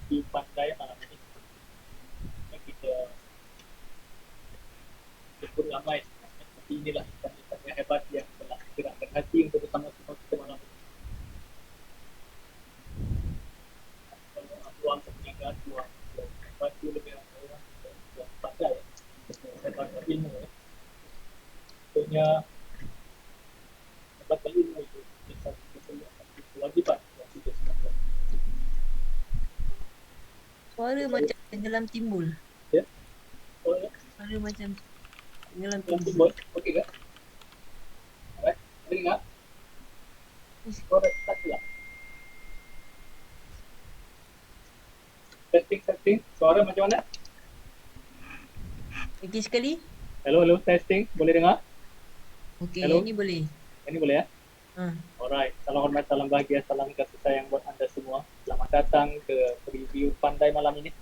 review pandai malam ini. Kita cukup ramai sebenarnya, tapi inilah insan-insan yang hebat yang telah gerakkan hati untuk bersama-sama kita malam ini. Ruang kepentingan, ruang hebat itu lebih ramai, ruang pandai, hebat ilmu. Tentunya hebat ilmu itu satu kewajiban yang kita sebenarnya. Suara macam tenggelam timbul. Ya, oh ya, Suara macam tenggelam yang timbul. timbul, okey ke? Alright, boleh dengar? Suara tak jelas. Testing, suara macam mana? Lagi sekali. Hello, testing, boleh dengar? Okey, Hello? yang ni boleh. Ini boleh ya? Alright, salam hormat, salam bahagia, salam kasih sayang buat anda semua. Selamat datang ke review pandai malam ini.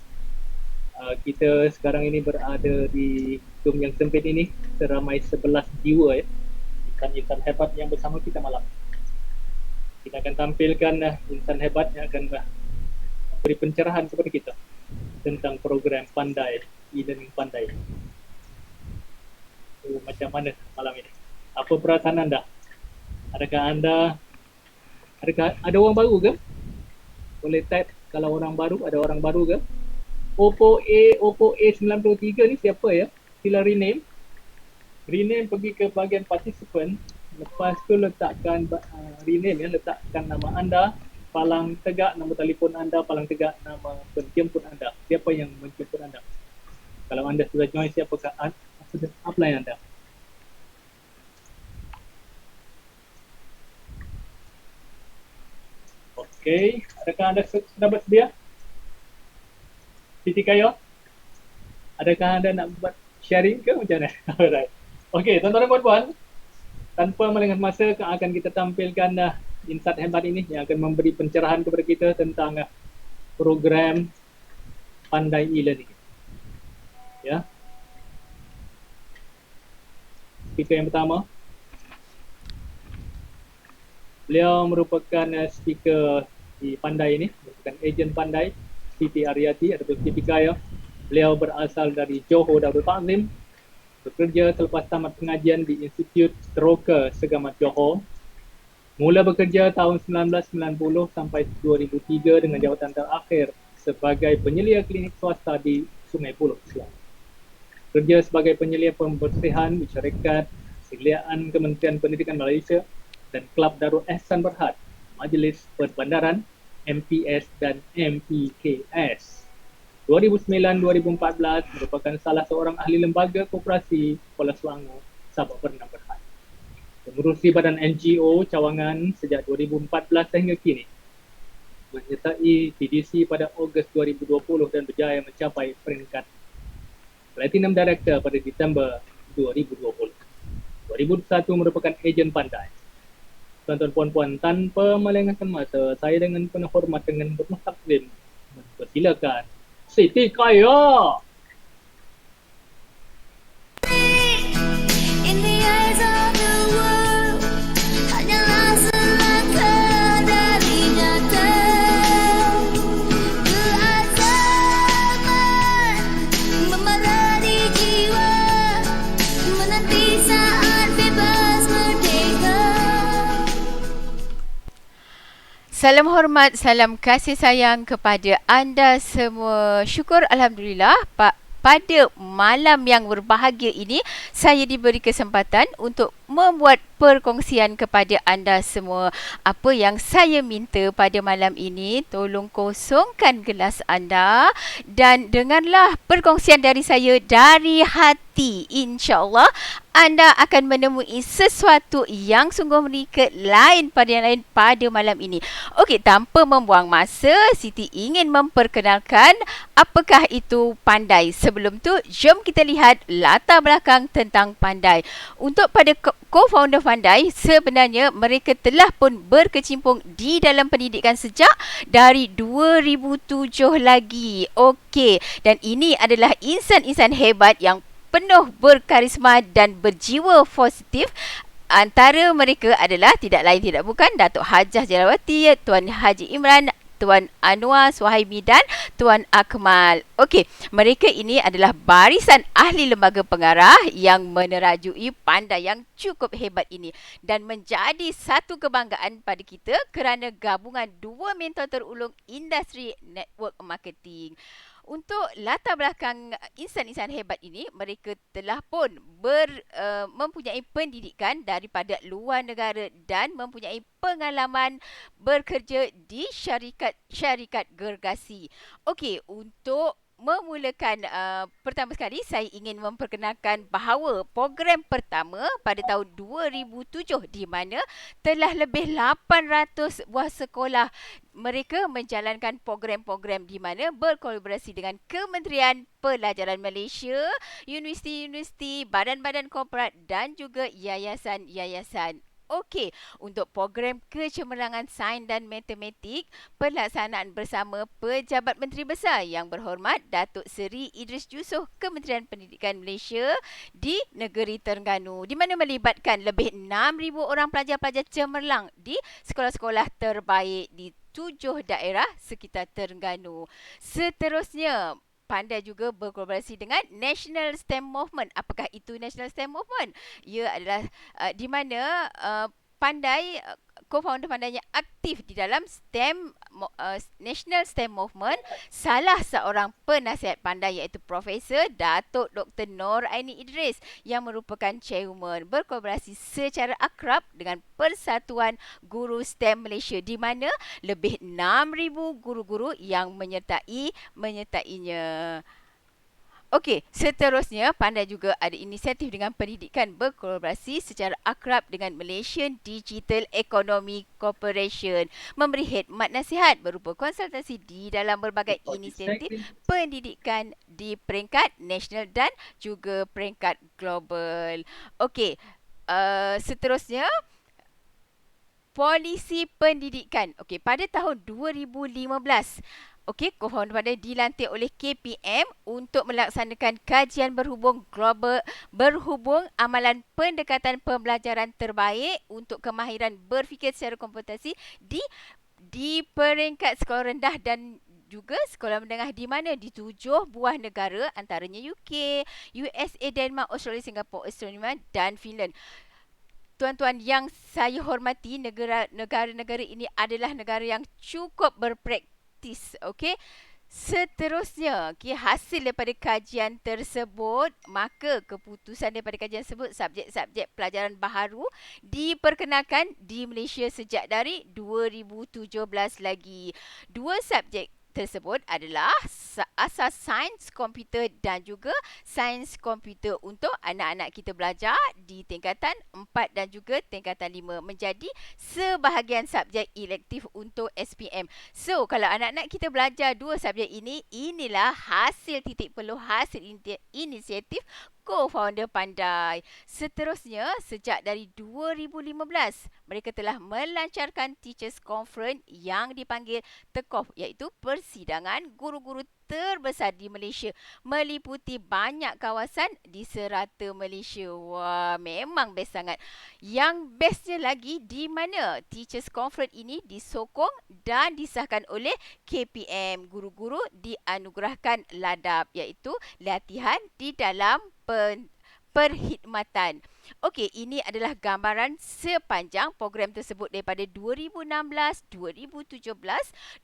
Kita sekarang ini berada di Zoom yang sempit ini, seramai 11 jiwa ya, insan-insan hebat yang bersama kita malam. Kita akan tampilkan insan hebat yang akan beri pencerahan kepada kita tentang program pandai, e-learning pandai. Macam mana malam ini? Apa perasaan anda? Adakah anda ada orang baru ke? Boleh type kalau orang baru, ada orang baru ke? Oppo A93 ni siapa ya? Sila rename pergi ke bahagian participant, lepas tu letakkan rename ya, letakkan nama anda, palang tegak nombor telefon anda, palang tegak nama penjemput anda. Siapa yang menjemput anda? Kalau anda sudah join, siapakah upline anda? Okey, adakah anda sudah bersedia? Siti Kayo, adakah anda nak buat sharing ke macam mana? Alright. Okey, tuan-tuan dan puan-puan, tanpa melengah masa akan kita tampilkan insan hebat ini yang akan memberi pencerahan kepada kita tentang program pandai e-learning. Ya. Speaker yang pertama, beliau merupakan speaker di pandai ini, merupakan ejen pandai, Siti Aryati ataupun Siti Kaya. Beliau berasal dari Johor Darul Takzim, bekerja selepas tamat pengajian di Institut Teroka Segamat Johor. Mula bekerja tahun 1990 sampai 2003 dengan jawatan terakhir sebagai penyelia klinik swasta di Sungai Buloh, Kelang. Kerja sebagai penyelia pembersihan di syarikat Persediaan Kementerian Pendidikan Malaysia dan Kelab Darul Ehsan Berhad, Majlis Perbandaran, MPS dan MPKS. 2009-2014 merupakan salah seorang ahli lembaga koperasi Kuala Selangor, Sabak Pernah Berhad. Mengurusi badan NGO cawangan sejak 2014 sehingga kini. Menyertai PDC pada Ogos 2020 dan berjaya mencapai peringkat Platinum Director pada Disember 2020. 2001 merupakan ejen pandai. Tuan-tuan puan-puan, tanpa melengahkan masa, saya dengan penuh hormat dengan berpenuh takdim mempersilakan Siti Kaya. Salam hormat, salam kasih sayang kepada anda semua. Syukur Alhamdulillah pada malam yang berbahagia ini saya diberi kesempatan untuk membuat perkongsian kepada anda semua. Apa yang saya minta pada malam ini, tolong kosongkan gelas anda dan dengarlah perkongsian dari saya dari hati. InsyaAllah anda akan menemui sesuatu yang sungguh mengikat lain pada yang lain pada malam ini. Okey, tanpa membuang masa, Siti ingin memperkenalkan apakah itu pandai. Sebelum tu, jom kita lihat latar belakang tentang pandai. Untuk pada co-founder pandai, sebenarnya mereka telah pun berkecimpung di dalam pendidikan sejak dari 2007 lagi. Okey, dan ini adalah insan-insan hebat yang penuh berkarisma dan berjiwa positif. Antara mereka adalah tidak lain tidak bukan Datuk Hajah Jelawati, Tuan Haji Imran, Tuan Anwar Suhaimi dan Tuan Akmal. Okey, mereka ini adalah barisan ahli lembaga pengarah yang menerajui Pandai yang cukup hebat ini dan menjadi satu kebanggaan pada kita kerana gabungan dua mentor terulung industri network marketing. Untuk latar belakang insan-insan hebat ini, mereka telah pun mempunyai pendidikan daripada luar negara dan mempunyai pengalaman bekerja di syarikat gergasi. Okey, untuk memulakan pertama sekali saya ingin memperkenalkan bahawa program pertama pada tahun 2007 di mana telah lebih 800 buah sekolah mereka menjalankan program-program di mana berkolaborasi dengan Kementerian Pelajaran Malaysia, universiti-universiti, badan-badan korporat dan juga yayasan-yayasan. Okey, untuk program kecemerlangan sains dan matematik, pelaksanaan bersama Pejabat Menteri Besar Yang Berhormat Datuk Seri Idris Yusof Kementerian Pendidikan Malaysia di negeri Terengganu, di mana melibatkan lebih 6,000 orang pelajar-pelajar cemerlang di sekolah-sekolah terbaik di 7 daerah sekitar Terengganu. Seterusnya, Pandai juga berkolaborasi dengan National STEM Movement. Apakah itu National STEM Movement? Ia adalah di mana Pandai, co-founder Pandainya aktif di dalam National STEM Movement. Salah seorang penasihat Pandai iaitu Profesor Datuk Dr. Nur Aini Idris yang merupakan chairman, berkolaborasi secara akrab dengan Persatuan Guru STEM Malaysia di mana lebih 6,000 guru-guru yang menyertainya. Okey, seterusnya Pandai juga ada inisiatif dengan pendidikan berkolaborasi secara akrab dengan Malaysian Digital Economy Corporation, memberi khidmat nasihat berupa konsultasi di dalam berbagai inisiatif pendidikan di peringkat nasional dan juga peringkat global. Okey, seterusnya polisi pendidikan. Okey, pada tahun 2015, co-founder Pandai dilantik oleh KPM untuk melaksanakan kajian berhubung amalan pendekatan pembelajaran terbaik untuk kemahiran berfikir secara komputasi di peringkat sekolah rendah dan juga sekolah menengah di mana di 7 buah negara antaranya UK, USA, Denmark, Australia, Singapura, Australia dan Finland. Tuan-tuan yang saya hormati, negara-negara ini adalah negara yang cukup berpraktis. Okey. Seterusnya, hasil daripada kajian tersebut, maka keputusan daripada kajian tersebut, subjek-subjek pelajaran baharu diperkenalkan di Malaysia sejak dari 2017 lagi. Dua subjek tersebut adalah asas sains komputer dan juga sains komputer untuk anak-anak kita belajar di tingkatan 4 dan juga tingkatan 5 menjadi sebahagian subjek elektif untuk SPM. So, kalau anak-anak kita belajar dua subjek ini, inilah hasil titik peluh, hasil inisiatif co-founder Pandai. Seterusnya, sejak dari 2015, mereka telah melancarkan Teachers Conference yang dipanggil TEKOF, iaitu persidangan guru-guru terbesar di Malaysia, meliputi banyak kawasan di serata Malaysia. Wah, memang best sangat. Yang bestnya lagi di mana Teachers Conference ini disokong dan disahkan oleh KPM. Guru-guru dianugerahkan LADAP, iaitu latihan di dalam perkhidmatan. Okey, ini adalah gambaran sepanjang program tersebut daripada 2016, 2017,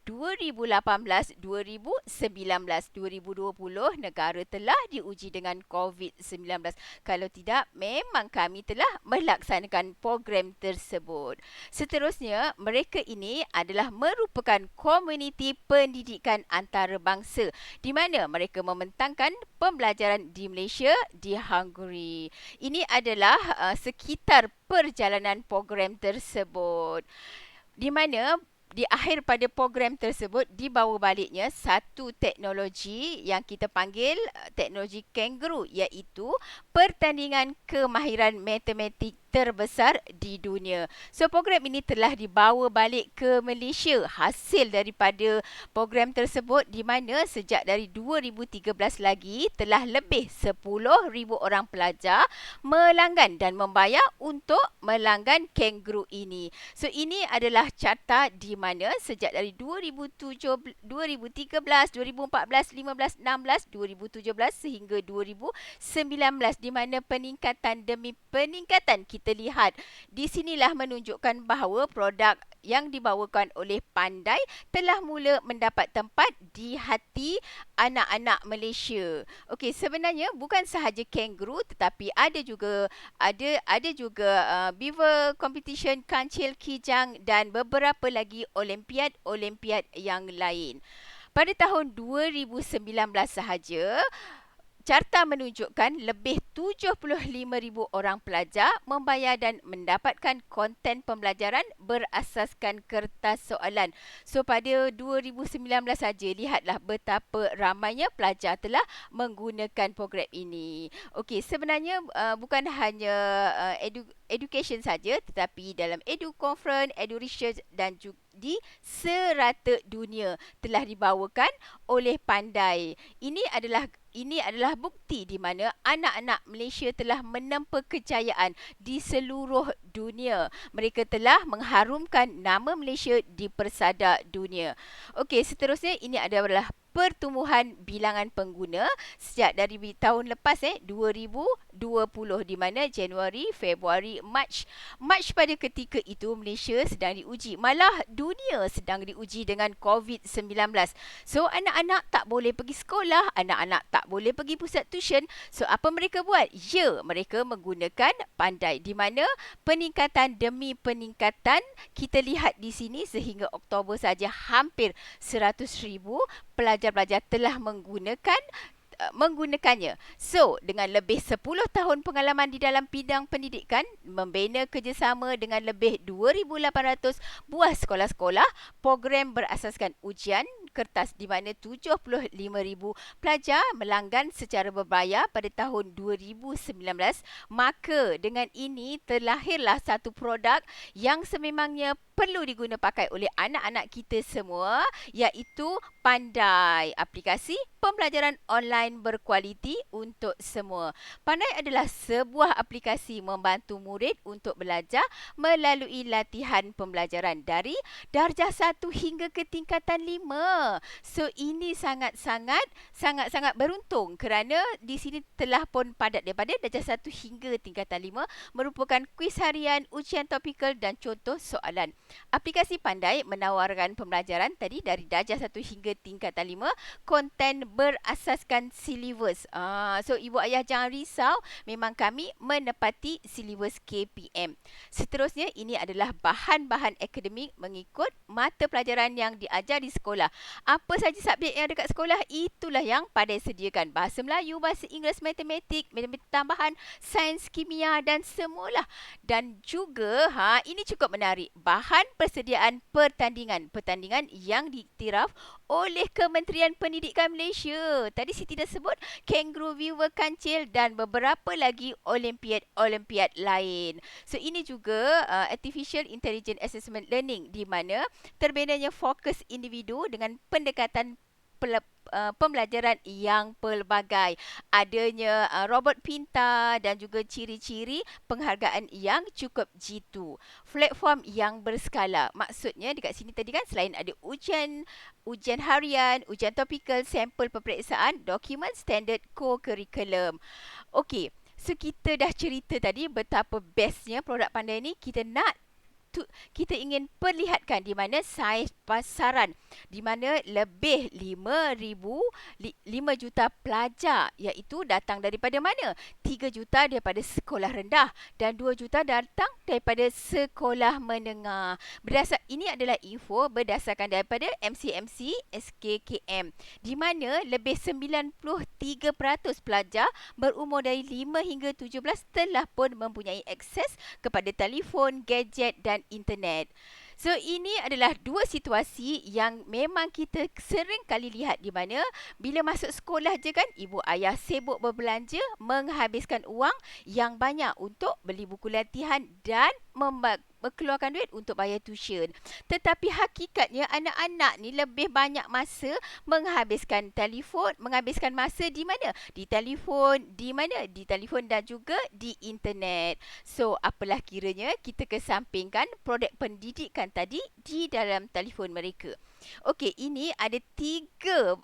2018, 2019, 2020 negara telah diuji dengan COVID-19. Kalau tidak, memang kami telah melaksanakan program tersebut. Seterusnya, mereka ini adalah merupakan komuniti pendidikan antarabangsa di mana mereka membentangkan pembelajaran di Malaysia, di Hungary. Ini adalah sekitar perjalanan program tersebut, di mana di akhir pada program tersebut dibawa baliknya satu teknologi yang kita panggil teknologi kangaroo, iaitu pertandingan kemahiran matematik terbesar di dunia. So program ini telah dibawa balik ke Malaysia. Hasil daripada program tersebut di mana sejak dari 2013 lagi telah lebih 10,000 orang pelajar melanggan dan membayar untuk melanggan Kangaroo ini. So ini adalah carta di mana sejak dari 2007, 2013, 2014, 15, 16, 2017 sehingga 2019 di mana peningkatan demi peningkatan kita lihat. Di sinilah menunjukkan bahawa produk yang dibawakan oleh Pandai telah mula mendapat tempat di hati anak-anak Malaysia. Okey, sebenarnya bukan sahaja Kangaroo tetapi ada juga Beaver Competition, Kancil Kijang dan beberapa lagi Olimpiad yang lain. Pada tahun 2019 sahaja, carta menunjukkan lebih 75,000 orang pelajar membayar dan mendapatkan konten pembelajaran berasaskan kertas soalan. So pada 2019 saja, lihatlah betapa ramainya pelajar telah menggunakan program ini. Okey, sebenarnya bukan hanya education saja tetapi dalam edu conference, edu research dan juga di serata dunia telah dibawakan oleh Pandai. Ini adalah bukti di mana anak-anak Malaysia telah menempa kejayaan di seluruh dunia. Mereka telah mengharumkan nama Malaysia di persada dunia. Okey, seterusnya ini adalah pertumbuhan bilangan pengguna sejak dari tahun lepas 2020 di mana Januari, Februari, Mac pada ketika itu Malaysia sedang diuji, malah dunia sedang diuji dengan COVID-19. So anak-anak tak boleh pergi sekolah, anak-anak tak boleh pergi pusat tuition. So apa mereka buat? Ya, mereka menggunakan Pandai di mana peningkatan demi peningkatan kita lihat di sini sehingga Oktober saja hampir 100,000 pelajar-pelajar telah menggunakannya. So, dengan lebih 10 tahun pengalaman di dalam bidang pendidikan, membina kerjasama dengan lebih 2,800 buah sekolah-sekolah, program berasaskan ujian kertas di mana 75,000 pelajar melanggan secara berbayar pada tahun 2019, maka dengan ini terlahirlah satu produk yang sememangnya perlu diguna pakai oleh anak-anak kita semua, iaitu Pandai, aplikasi pembelajaran online berkualiti untuk semua. Pandai adalah sebuah aplikasi membantu murid untuk belajar melalui latihan pembelajaran dari darjah 1 hingga ke tingkatan 5. So ini sangat-sangat beruntung kerana di sini telah pun padat daripada darjah 1 hingga tingkatan 5 merupakan kuis harian, ujian topikal dan contoh soalan. Aplikasi Pandai menawarkan pembelajaran tadi dari darjah 1 hingga tingkatan 5, konten berasaskan silibus. So ibu ayah jangan risau, memang kami menepati silibus KPM. Seterusnya ini adalah bahan-bahan akademik mengikut mata pelajaran yang diajar di sekolah. Apa saja subjek yang dekat sekolah, itulah yang Pandai sediakan. Bahasa Melayu, bahasa Inggeris, matematik tambahan, sains, kimia dan semualah. Dan juga ini cukup menarik, bahan persediaan pertandingan yang diiktiraf oleh Kementerian Pendidikan Malaysia. Tadi Siti dah sebut Kangaroo, Beaver, Kancil dan beberapa lagi Olimpiad lain. So ini juga Artificial Intelligence Assessment Learning di mana terbinanya fokus individu dengan pendekatan pembelajaran yang pelbagai. Adanya robot pintar dan juga ciri-ciri penghargaan yang cukup jitu. Platform yang berskala. Maksudnya dekat sini tadi kan selain ada ujian harian, ujian topikal, sampel peperiksaan, dokumen standard co-curriculum. Okey, so kita dah cerita tadi betapa bestnya produk Pandai ni. Kita ingin perlihatkan di mana saiz pasaran di mana lebih 5 juta pelajar, iaitu datang daripada mana? 3 juta daripada sekolah rendah dan 2 juta datang daripada sekolah menengah. Ini adalah info berdasarkan daripada MCMC SKKM di mana lebih 93% pelajar berumur dari 5 hingga 17 telah pun mempunyai akses kepada telefon, gadget dan internet. So ini adalah dua situasi yang memang kita sering kali lihat, di mana bila masuk sekolah je kan, ibu ayah sibuk berbelanja, menghabiskan wang yang banyak untuk beli buku latihan dan mengeluarkan duit untuk bayar tuition. Tetapi hakikatnya anak-anak ni lebih banyak masa menghabiskan masa di mana? Di telefon, dan juga di internet. So, apalah kiranya kita kesampingkan produk pendidikan tadi di dalam telefon mereka. Okey, ini ada tiga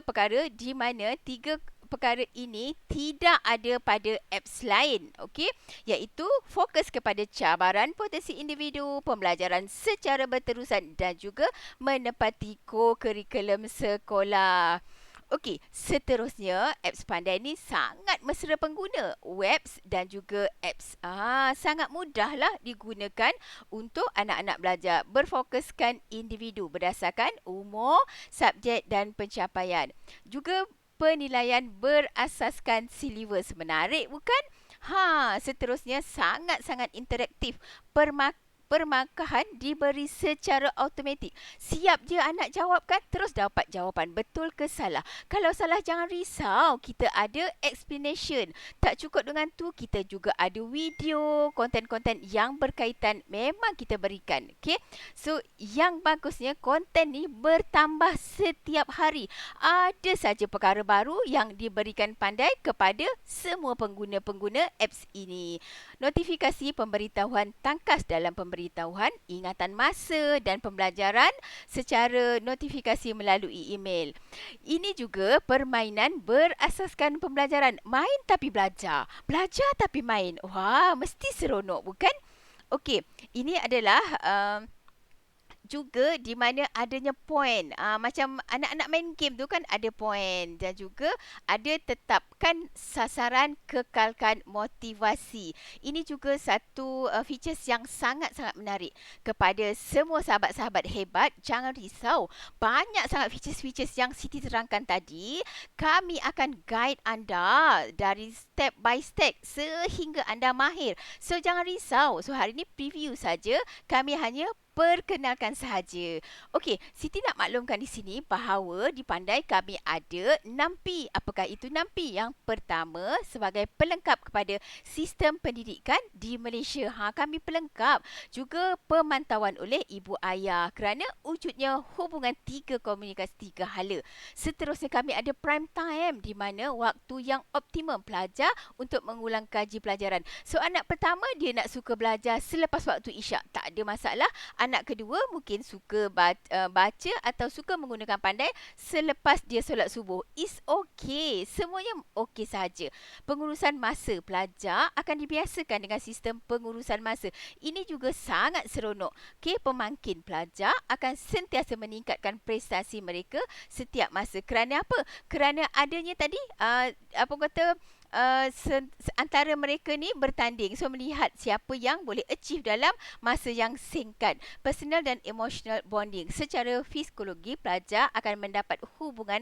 perkara di mana tiga perkara ini tidak ada pada apps lain, okey, iaitu fokus kepada cabaran potensi individu, pembelajaran secara berterusan dan juga menepati kurikulum sekolah. Okey, seterusnya apps Pandai ni sangat mesra pengguna, webs dan juga apps. Sangat mudahlah digunakan untuk anak-anak belajar, berfokuskan individu berdasarkan umur, subjek dan pencapaian. Juga penilaian berasaskan silibus. Menarik bukan? Seterusnya sangat-sangat interaktif. Permarkahan diberi secara automatik. Siap je anak jawab kan, terus dapat jawapan betul ke salah. Kalau salah jangan risau, kita ada explanation. Tak cukup dengan tu, kita juga ada video, konten-konten yang berkaitan memang kita berikan. Okay? So, yang bagusnya konten ni bertambah setiap hari. Ada saja perkara baru yang diberikan Pandai kepada semua pengguna-pengguna apps ini. Notifikasi pemberitahuan tangkas dalam pemberitahuan, ingatan masa dan pembelajaran secara notifikasi melalui email. Ini juga permainan berasaskan pembelajaran. Main tapi belajar. Belajar tapi main. Wah, mesti seronok bukan? Okey, ini adalah juga di mana adanya point. Macam anak-anak main game tu kan ada point, dan juga ada tetapkan sasaran, kekalkan motivasi. Ini juga satu features yang sangat-sangat menarik. Kepada semua sahabat-sahabat hebat, jangan risau. Banyak sangat features-features yang Siti terangkan tadi. Kami akan guide anda dari step by step sehingga anda mahir. So jangan risau. So hari ni preview saja. Kami hanya perkenalkan sahaja. Okey, Siti nak maklumkan di sini bahawa di Pandai kami ada 6P. Apakah itu 6P? Yang pertama, sebagai pelengkap kepada sistem pendidikan di Malaysia. Kami pelengkap juga pemantauan oleh ibu ayah kerana wujudnya hubungan tiga komunikasi tiga hala. Seterusnya kami ada prime time, di mana waktu yang optimum pelajar untuk mengulang kaji pelajaran. So anak pertama dia nak suka belajar selepas waktu isyak, tak ada masalah. Anak kedua mungkin suka baca atau suka menggunakan Pandai selepas dia solat subuh. It's okay. Semuanya okey sahaja. Pengurusan masa pelajar akan dibiasakan dengan sistem pengurusan masa. Ini juga sangat seronok. Okay, pemangkin pelajar akan sentiasa meningkatkan prestasi mereka setiap masa. Kerana apa? Kerana adanya tadi antara mereka ni bertanding. So melihat siapa yang boleh achieve dalam masa yang singkat. Personal dan emotional bonding. Secara psikologi, pelajar akan mendapat hubungan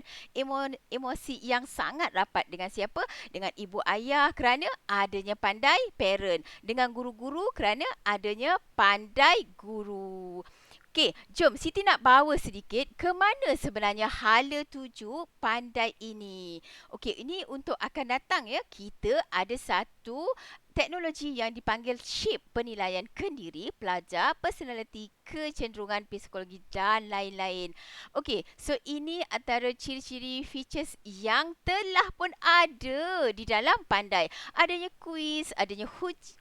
emosi yang sangat rapat dengan siapa? Dengan ibu ayah kerana adanya Pandai parent. Dengan guru-guru kerana adanya Pandai guru. Okey, jom Siti nak bawa sedikit ke mana sebenarnya hala tuju Pandai ini. Okey, ini untuk akan datang ya. Kita ada satu teknologi yang dipanggil SHIP, penilaian kendiri pelajar, personality, kecenderungan psikologi dan lain-lain. Okey, so ini antara ciri-ciri features yang telah pun ada di dalam Pandai. Adanya kuis, adanya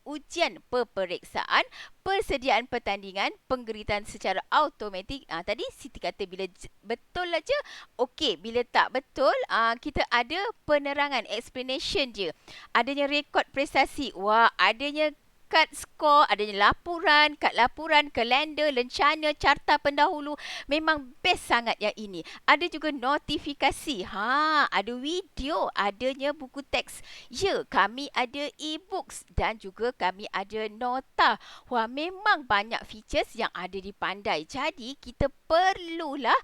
ujian peperiksaan, persediaan pertandingan, penggeritan secara automatik. Tadi Siti kata bila betul aja, okey. Bila tak betul, kita ada penerangan, explanation je. Adanya rekod prestasi. Wah, adanya kad skor, adanya laporan, kad laporan, kalender, lencana, carta pendahulu. Memang best sangat yang ini. Ada juga notifikasi. Ada video, adanya buku teks. Ya, kami ada e-books dan juga kami ada nota. Wah, memang banyak features yang ada di Pandai. Jadi, kita perlulah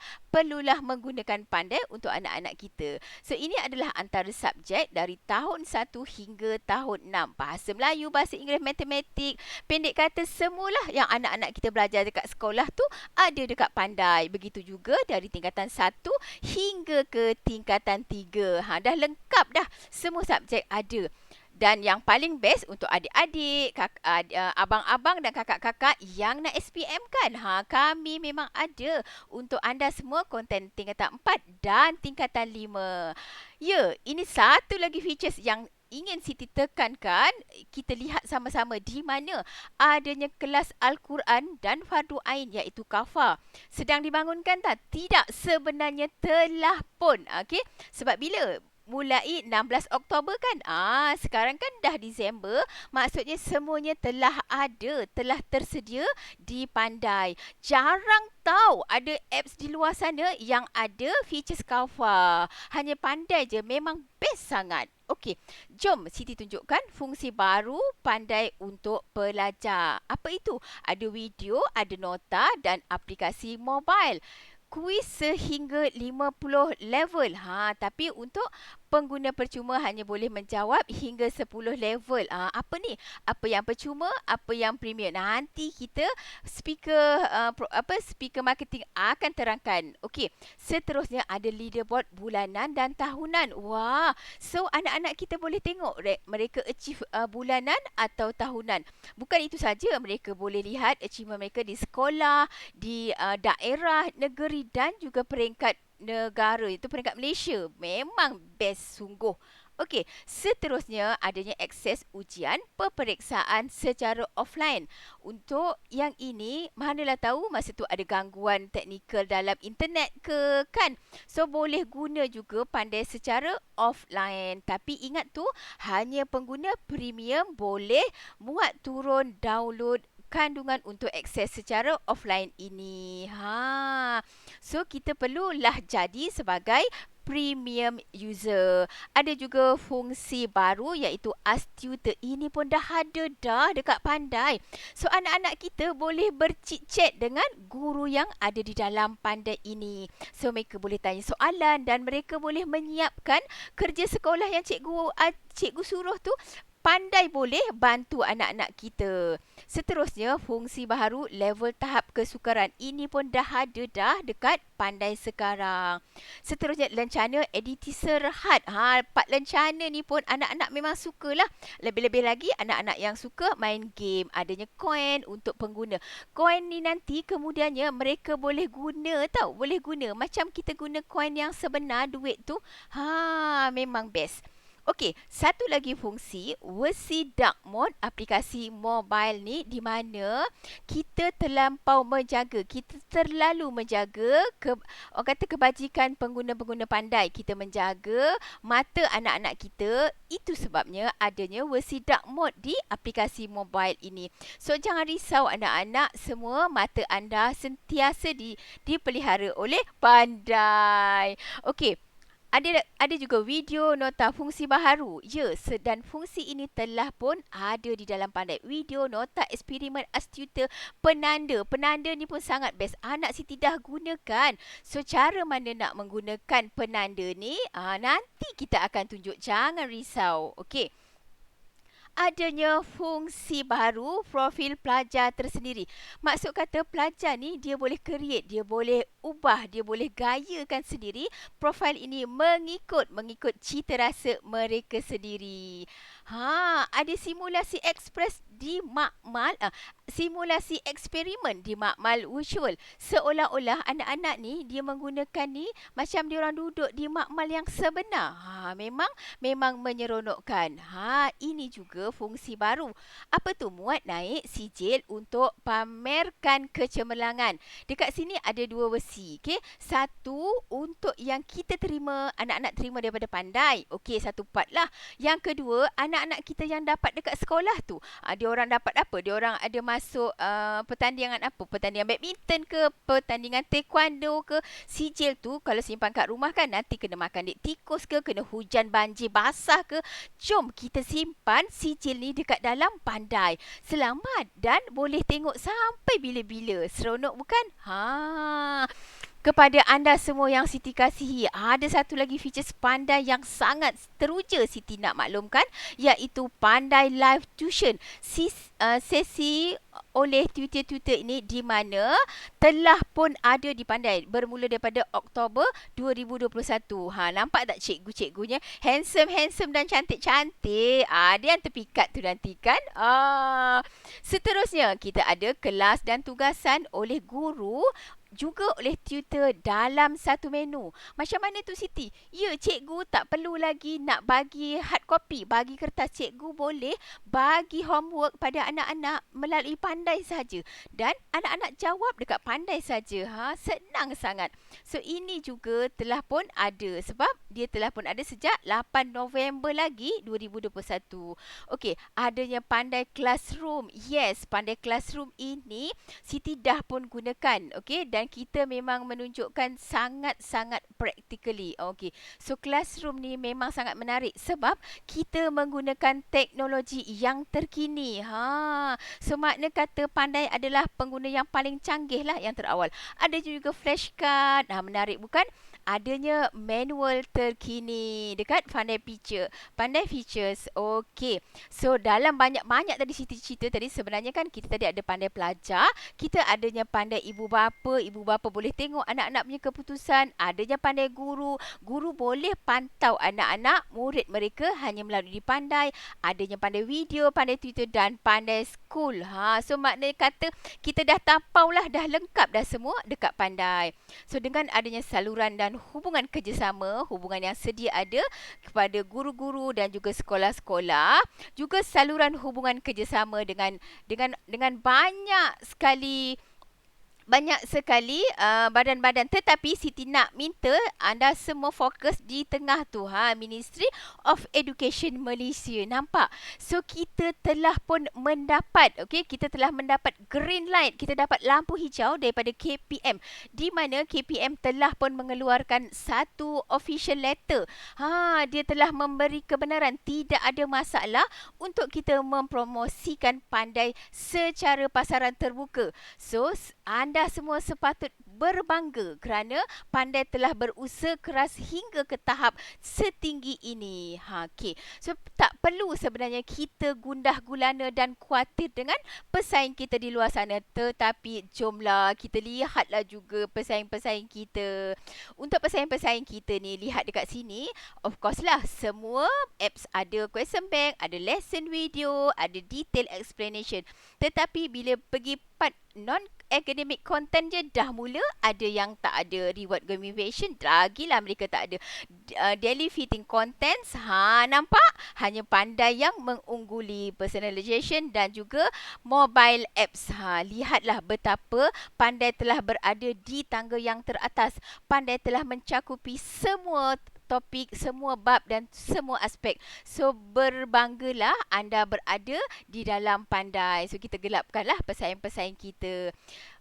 menggunakan Pandai untuk anak-anak kita. So, ini adalah antara subjek dari tahun 1 hingga tahun 6. Bahasa Melayu, bahasa Inggeris, matematik, pendek kata semualah yang anak-anak kita belajar dekat sekolah tu ada dekat Pandai. Begitu juga dari tingkatan 1 hingga ke tingkatan 3. Dah lengkap dah. Semua subjek ada. Dan yang paling best untuk adik-adik, abang-abang dan kakak-kakak yang nak SPM kan. Kami memang ada untuk anda semua konten tingkatan 4 dan tingkatan 5. Ya, ini satu lagi features yang ingin Siti tekankan. Kita lihat sama-sama di mana adanya kelas Al-Quran dan Fardu Ain iaitu Kafa. Sedang dibangunkan tak? Tidak, sebenarnya telah pun. Okey, sebab bila? Mulai 16 Oktober kan? Sekarang kan dah Disember. Maksudnya semuanya telah ada, telah tersedia di Pandai. Jarang tahu ada apps di luar sana yang ada features Kafa. Hanya Pandai je, memang best sangat. Okey, jom Siti tunjukkan fungsi baru Pandai untuk pelajar. Apa itu? Ada video, ada nota dan aplikasi mobile. Kuis sehingga 50 level. Tapi untuk pengguna percuma hanya boleh menjawab hingga 10 level. Apa ni? Apa yang percuma, apa yang premium. Nanti kita speaker speaker marketing akan terangkan. Okey, seterusnya ada leaderboard bulanan dan tahunan. Wah, so anak-anak kita boleh tengok mereka achieve bulanan atau tahunan. Bukan itu saja, mereka boleh lihat achievement mereka di sekolah, di daerah, negeri dan juga peringkat negara, itu peringkat Malaysia. Memang best sungguh. Okey, seterusnya adanya akses ujian peperiksaan secara offline. Untuk yang ini, manalah tahu masa tu ada gangguan teknikal dalam internet ke kan. So boleh guna juga Pandai secara offline. Tapi ingat tu, hanya pengguna premium boleh muat turun download kandungan untuk akses secara offline ini. So kita perlulah jadi sebagai premium user. Ada juga fungsi baru iaitu Ask Tutor. Ini pun dah ada dah dekat Pandai. So anak-anak kita boleh bercit-chat dengan guru yang ada di dalam Pandai ini. So mereka boleh tanya soalan dan mereka boleh menyiapkan kerja sekolah yang cikgu suruh tu. Pandai boleh bantu anak-anak kita. Seterusnya, fungsi baharu level tahap kesukaran. Ini pun dah ada dah dekat Pandai sekarang. Seterusnya, lencana edisi serhat. Part lencana ni pun anak-anak memang sukalah. Lebih-lebih lagi anak-anak yang suka main game. Adanya koin untuk pengguna. Koin ni nanti kemudiannya mereka boleh guna tau. Boleh guna. Macam kita guna koin yang sebenar duit tu. Memang best. Okey, satu lagi fungsi Versi Dark Mode aplikasi mobile ni di mana kita terlampau menjaga, kita terlalu menjaga orang kata kebajikan pengguna-pengguna Pandai. Kita menjaga mata anak-anak kita. Itu sebabnya adanya versi Dark Mode di aplikasi mobile ini. So jangan risau anak-anak, semua mata anda sentiasa dipelihara oleh Pandai. Okey. Ada juga video nota fungsi baharu. Ya, dan fungsi ini telah pun ada di dalam Pandai. Video nota eksperimen Ask Tutor penanda. Penanda ni pun sangat best. Anak Siti dah gunakan. So cara mana nak menggunakan penanda ni? Nanti kita akan tunjuk. Jangan risau. Okey. Adanya fungsi baru profil pelajar tersendiri. Maksud kata pelajar ni dia boleh create, dia boleh ubah, dia boleh gayakan sendiri profil ini mengikut cita rasa mereka sendiri. Ada simulasi ekspres di makmal, simulasi eksperimen di makmal virtual. Seolah-olah anak-anak ni dia menggunakan ni macam dia orang duduk di makmal yang sebenar. Memang menyeronokkan. Ini juga fungsi baru. Apa tu? Muat naik sijil untuk pamerkan kecemerlangan. Dekat sini ada dua versi. Okay? Satu untuk yang kita terima, anak-anak terima daripada Pandai. Okey, satu part lah. Yang kedua, anak-anak kita yang dapat dekat sekolah tu. Dia orang dapat apa? Dia orang ada masuk pertandingan apa? Pertandingan badminton ke? Pertandingan taekwondo ke? Sijil tu kalau simpan kat rumah kan nanti kena makan dik tikus ke? Kena hujan banjir basah ke? Jom kita simpan sijil ni dekat dalam Pandai. Selamat dan boleh tengok sampai bila-bila. Seronok bukan? kepada anda semua yang Siti kasihi, ada satu lagi features Pandai yang sangat teruja Siti nak maklumkan, iaitu Pandai Live Tuition. Sesi oleh tutor-tutor ini di mana telah pun ada di Pandai bermula daripada Oktober 2021. Nampak tak cikgu-cikgunya? Handsome dan cantik-cantik. Ada yang terpikat tu nanti kan? Seterusnya, kita ada kelas dan tugasan oleh guru juga oleh tutor dalam satu menu. Macam mana tu Siti? Ya, cikgu tak perlu lagi nak bagi hard copy, bagi kertas. Cikgu boleh bagi homework pada anak-anak melalui Pandai saja. Dan anak-anak jawab dekat Pandai saja. Senang sangat. So, ini juga telah pun ada sebab dia telah pun ada sejak 8 November lagi 2021. Okey, adanya Pandai Classroom. Yes, Pandai Classroom ini Siti dah pun gunakan. Okey, dan kita memang menunjukkan sangat-sangat practically. Okey. So Classroom ni memang sangat menarik sebab kita menggunakan teknologi yang terkini. So makna kata Pandai adalah pengguna yang paling canggih lah, yang terawal. Ada juga flashcard. Menarik bukan? Adanya manual terkini dekat Pandai Feature. Pandai Features. Okey. So dalam banyak-banyak tadi cerita tadi, sebenarnya kan kita tadi ada Pandai Pelajar, kita adanya Pandai Ibu Bapa boleh tengok anak-anak punya keputusan, adanya Pandai Guru boleh pantau anak-anak murid mereka hanya melalui Pandai, adanya Pandai Video, Pandai Twitter dan Pandai School. So maknanya kata kita dah tapau lah, dah lengkap dah semua dekat Pandai. So dengan adanya saluran dan hubungan kerjasama, hubungan yang sedia ada kepada guru-guru dan juga sekolah-sekolah, juga saluran hubungan kerjasama dengan banyak sekali badan-badan, tetapi Siti nak minta anda semua fokus di tengah tu, Ministry of Education Malaysia. Nampak? So kita telah pun mendapat, kita telah mendapat green light, kita dapat lampu hijau daripada KPM, di mana KPM telah pun mengeluarkan satu official letter. Dia telah memberi kebenaran tidak ada masalah untuk kita mempromosikan Pandai secara pasaran terbuka. So anda semua sepatut berbangga kerana Pandai telah berusaha keras hingga ke tahap setinggi ini. Okay. So tak perlu sebenarnya kita gundah gulana dan khawatir dengan pesaing kita di luar sana, tetapi jomlah kita lihatlah juga pesaing-pesaing kita. Untuk pesaing-pesaing kita ni, lihat dekat sini, of course lah semua apps ada question bank, ada lesson video, ada detail explanation. Tetapi bila pergi part non-academic content je dah mula ada yang tak ada reward gamification, lagilah mereka tak ada daily fitting contents. Nampak? Hanya Pandai yang mengungguli personalization dan juga mobile apps. Lihatlah betapa Pandai telah berada di tangga yang teratas. Pandai telah mencakupi semua topik, semua bab dan semua aspek. So berbanggalah anda berada di dalam Pandai. So kita gelapkanlah pesaing-pesaing kita.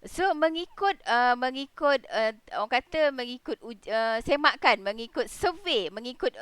So mengikut orang kata mengikut semakan, mengikut survey, mengikut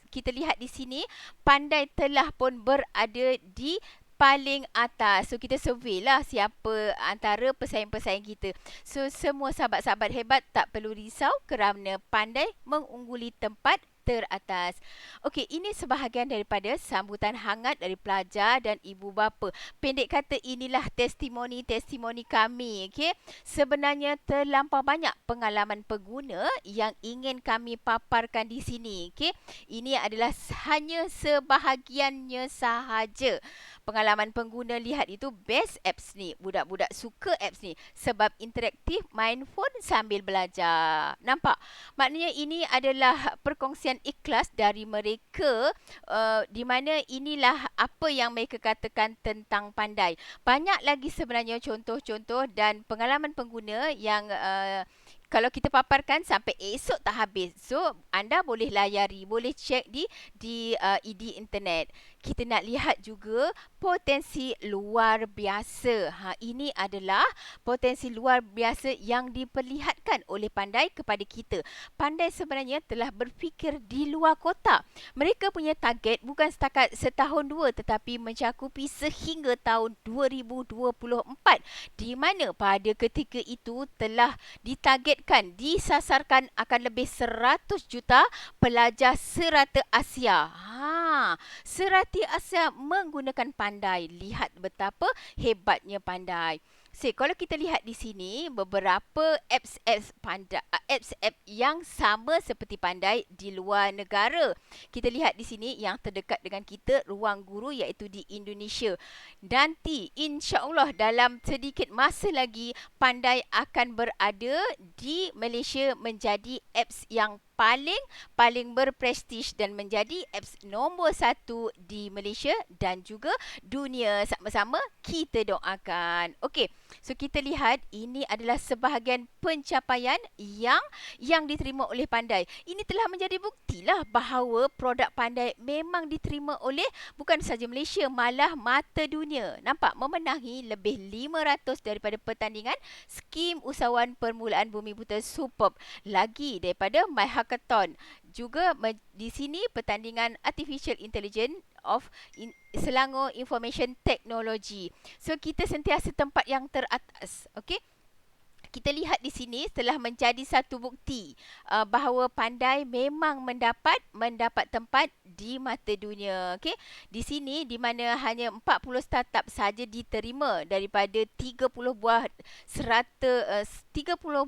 kita lihat di sini, Pandai telah pun berada di paling atas. So kita survey lah siapa antara pesaing-pesaing kita. So semua sahabat-sahabat hebat tak perlu risau kerana Pandai mengungguli tempat teratas. Okey, ini sebahagian daripada sambutan hangat dari pelajar dan ibu bapa. Pendek kata, inilah testimoni-testimoni kami. Okey, sebenarnya terlampau banyak pengalaman pengguna yang ingin kami paparkan di sini. Okey, ini adalah hanya sebahagiannya sahaja. Pengalaman pengguna, lihat itu best apps ni. Budak-budak suka apps ni sebab interaktif, main phone sambil belajar. Nampak? Maknanya ini adalah perkongsian ikhlas dari mereka, di mana inilah apa yang mereka katakan tentang Pandai. Banyak lagi sebenarnya contoh-contoh dan pengalaman pengguna yang kalau kita paparkan sampai esok tak habis. So anda boleh layari, boleh cek di ED internet. kita nak lihat juga potensi luar biasa. Ini adalah potensi luar biasa yang diperlihatkan oleh Pandai kepada kita. Pandai sebenarnya telah berfikir di luar kotak. Mereka punya target bukan setakat setahun dua tetapi mencakupi sehingga tahun 2024, di mana pada ketika itu telah ditargetkan, disasarkan akan lebih 100 juta pelajar serata Asia. Serata Asia menggunakan Pandai. Lihat betapa hebatnya Pandai. Kalau kita lihat di sini beberapa apps Pandai, apps yang sama seperti Pandai di luar negara. Kita lihat di sini yang terdekat dengan kita, Ruang Guru, iaitu di Indonesia. Nanti insya-Allah dalam sedikit masa lagi Pandai akan berada di Malaysia menjadi apps yang paling berprestij dan menjadi apps nombor 1 di Malaysia dan juga dunia. Sama-sama kita doakan. Okey, so kita lihat ini adalah sebahagian pencapaian yang diterima oleh Pandai. Ini telah menjadi buktilah bahawa produk Pandai memang diterima oleh bukan sahaja Malaysia, malah mata dunia. Nampak, memenangi lebih 500 daripada pertandingan skim usahawan permulaan Bumiputra Superb lagi daripada My Hackathon. Juga di sini pertandingan Artificial Intelligence of Selangor Information Technology. So kita sentiasa tempat yang teratas. Okey. Kita lihat di sini telah menjadi satu bukti bahawa Pandai memang mendapat tempat di mata dunia. Okey. Di sini di mana hanya 40 startup saja diterima daripada 30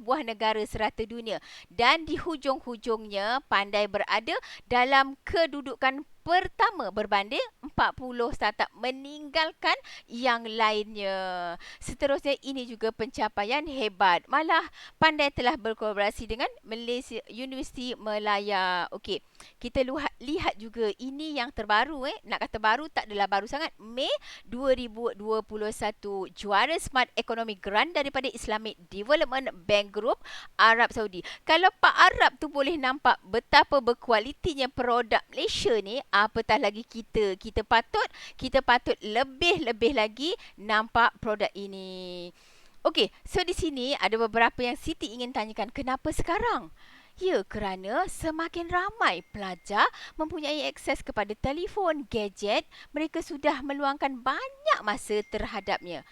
buah negara serata dunia, dan di hujung-hujungnya Pandai berada dalam kedudukan pertama berbanding 40 startup meninggalkan yang lainnya. Seterusnya, ini juga pencapaian hebat. Malah Pandai telah berkolaborasi dengan Malaysia Universiti Melaya. Okey, kita lihat juga ini yang terbaru. Nak kata baru, tak adalah baru sangat. Mei 2021, juara Smart Economy Grant daripada Islamic Development Bank Group Arab Saudi. Kalau Pak Arab tu boleh nampak betapa berkualitinya produk Malaysia ni, apatah lagi kita patut lebih lagi nampak produk ini. Okey, so di sini ada beberapa yang Siti ingin tanyakan. Kenapa sekarang? Ya, kerana semakin ramai pelajar mempunyai akses kepada telefon, gadget, mereka sudah meluangkan banyak masa terhadapnya.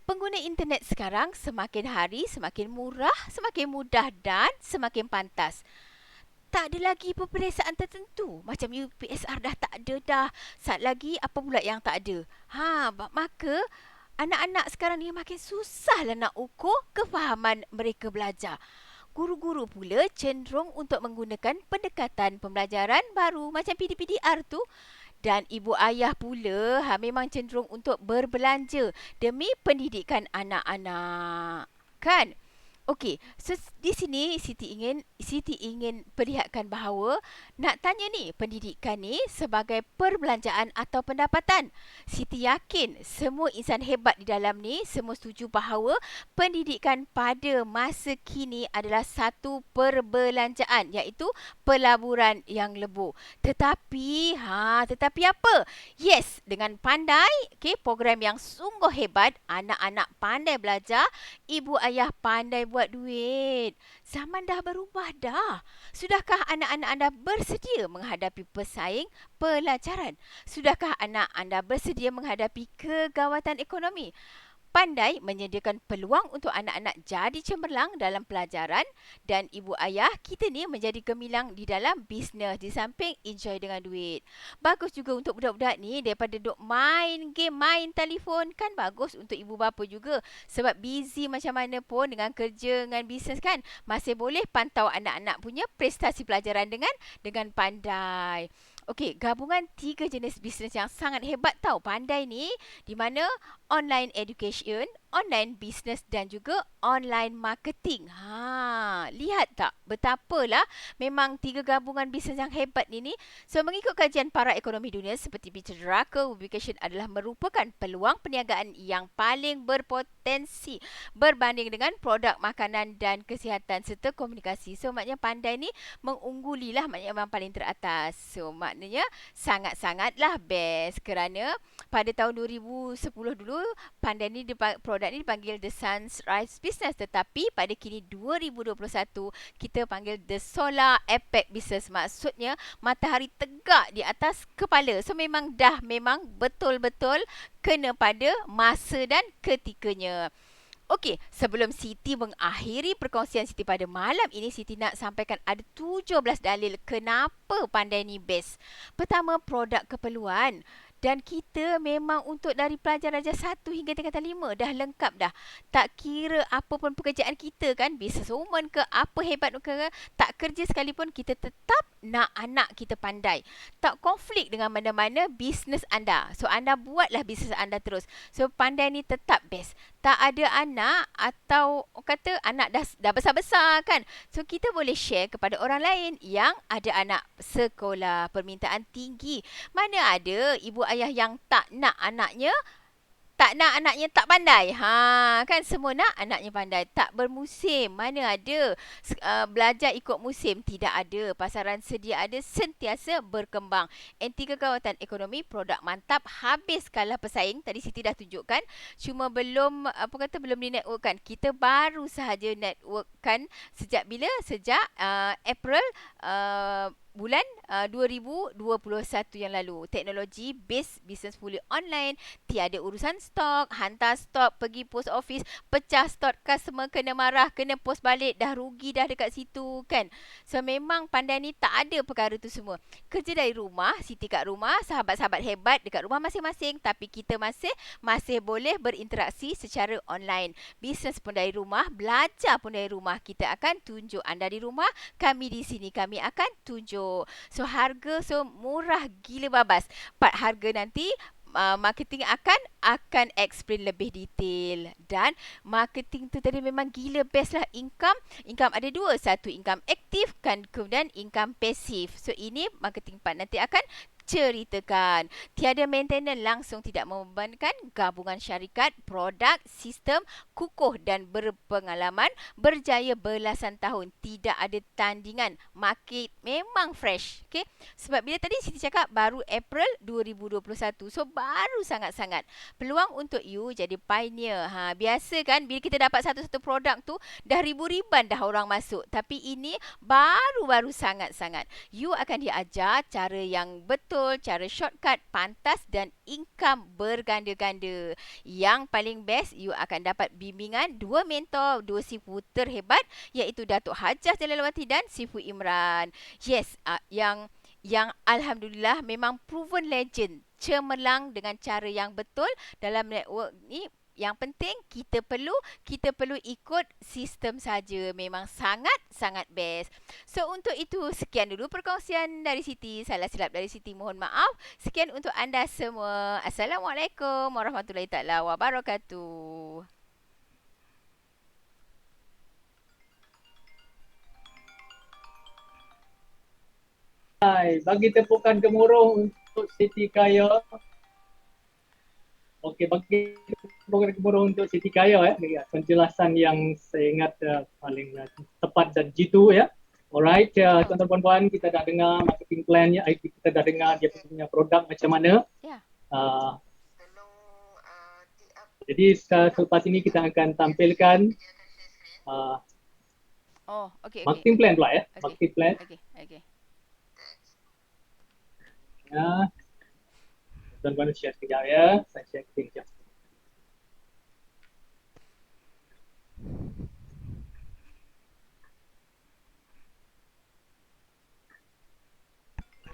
Pengguna internet sekarang semakin hari semakin murah, semakin mudah dan semakin pantas. Tak ada lagi peperiksaan tertentu. Macam UPSR dah tak ada dah. Saat lagi apa pula yang tak ada? Maka anak-anak sekarang ni makin susahlah nak ukur kefahaman mereka belajar. Guru-guru pula cenderung untuk menggunakan pendekatan pembelajaran baru macam PDPDR tu. Dan ibu ayah pula memang cenderung untuk berbelanja demi pendidikan anak-anak. Kan? Okey, so di sini Siti ingin perlihatkan bahawa nak tanya ni, pendidikan ni sebagai perbelanjaan atau pendapatan. Siti yakin semua insan hebat di dalam ni semua setuju bahawa pendidikan pada masa kini adalah satu perbelanjaan, iaitu pelaburan yang lebuh. Tetapi apa? Yes, dengan Pandai, program yang sungguh hebat, anak-anak pandai belajar, ibu ayah pandai buat duit. Zaman dah berubah dah. Sudahkah anak-anak anda bersedia menghadapi pesaing pelajaran? Sudahkah anak anda bersedia menghadapi kegawatan ekonomi? Pandai menyediakan peluang untuk anak-anak jadi cemerlang dalam pelajaran, dan ibu ayah kita ni menjadi gemilang di dalam bisnes di samping enjoy dengan duit. Bagus juga untuk budak-budak ni daripada duk main game, main telefon, kan bagus untuk ibu bapa juga. Sebab busy macam mana pun dengan kerja, dengan bisnes kan, masih boleh pantau anak-anak punya prestasi pelajaran dengan Pandai. Okey, gabungan 3 jenis bisnes yang sangat hebat tau Pandai ni, di mana online education, online business dan juga online marketing. Lihat tak betapalah memang 3 gabungan bisnes yang hebat ini. So mengikut kajian para ekonomi dunia seperti Peter Drucker, Publication adalah merupakan peluang perniagaan yang paling berpotensi berbanding dengan produk makanan dan kesihatan serta komunikasi. So maknanya pandai ni mengunggulilah, maknanya memang paling teratas. So maknanya sangat-sangatlah best kerana pada tahun 2010 dulu pandai ni produk ni dipanggil The Sunrise Business, tetapi pada kini 2021 kita panggil The Solar Effect Business. Maksudnya matahari tegak di atas kepala. So memang betul-betul kena pada masa dan ketikanya. Okey, sebelum Siti mengakhiri perkongsian Siti pada malam ini, Siti nak sampaikan ada 17 dalil kenapa pandai ni best. Pertama, produk keperluan. Dan kita memang untuk dari pelajar darjah 1 hingga tingkatan 5 dah lengkap dah. Tak kira apa pun pekerjaan kita kan, businesswoman ke, apa hebat ke, tak kerja sekalipun kita tetap nak anak kita pandai. Tak konflik dengan mana-mana bisnes anda. So anda buatlah bisnes anda terus. So pandai ni tetap best. Tak ada anak atau kata anak dah besar-besar kan. So kita boleh share kepada orang lain yang ada anak sekolah permintaan tinggi. Mana ada ibu ayah yang tak nak anaknya tak pandai. Kan semua nak anaknya pandai. Tak bermusim. Mana ada belajar ikut musim. Tidak ada. Pasaran sedia ada, sentiasa berkembang. Anti kekuatan ekonomi, produk mantap, habis kalah pesaing. Tadi Siti dah tunjukkan. Cuma belum di-networkkan. Kita baru sahaja networkkan sejak bila? Sejak April bulan 2021 yang lalu. Teknologi based business fully online, tiada urusan stok, hantar stok, pergi post office, pecah stok, customer kena marah, kena post balik, dah rugi dah dekat situ kan. So memang pandai ni tak ada perkara tu semua. Kerja dari rumah, Siti kat rumah, sahabat-sahabat hebat dekat rumah masing-masing, tapi kita masih boleh berinteraksi secara online. Bisnes pun dari rumah, belajar pun dari rumah. Kita akan tunjuk anda di rumah, kami di sini, kami akan tunjuk. So harga murah gila babas. Part harga nanti marketing akan explain lebih detail. Dan marketing tu tadi memang gila best lah. Income ada dua. Satu income aktif kan, kemudian income pasif. So ini marketing part nanti akan ceritakan. Tiada maintenance, langsung tidak membebankan, gabungan syarikat, produk, sistem kukuh dan berpengalaman, berjaya belasan tahun, tidak ada tandingan, market memang fresh. Okay? Sebab bila tadi Siti cakap baru April 2021, so baru sangat-sangat. Peluang untuk you jadi pioneer. Biasa kan bila kita dapat satu-satu produk tu dah ribu-riban dah orang masuk, tapi ini baru-baru sangat-sangat. You akan diajar cara yang betul, cara shortcut, pantas dan income berganda-ganda. Yang paling best, you akan dapat bimbingan 2 mentor, 2 sifu terhebat, iaitu Datuk Hajah Jalalawati dan Sifu Imran. Yes, yang alhamdulillah memang proven legend, cemerlang dengan cara yang betul dalam network ni. Yang penting kita perlu ikut sistem saja. Memang sangat best. So untuk itu sekian dulu perkongsian dari Siti. Salah silap dari Siti mohon maaf. Sekian untuk anda semua. Assalamualaikum warahmatullahi taala wabarakatuh. Hai, bagi tepukan gemuruh untuk Siti Kaya. Okey, bagi tepukan gemuruh untuk Siti Kaya penjelasan yang saya ingat paling tepat dan jitu ya. Alright, tuan-tuan puan-puan, kita dah dengar marketing plan-nya, kita dah dengar dia punya produk macam mana. Ya. Jadi selepas ini kita akan tampilkan marketing plan pula ya. Marketing plan. Okey. Ya. Tuan-tuan share sekejap ya. Saya share sekejap.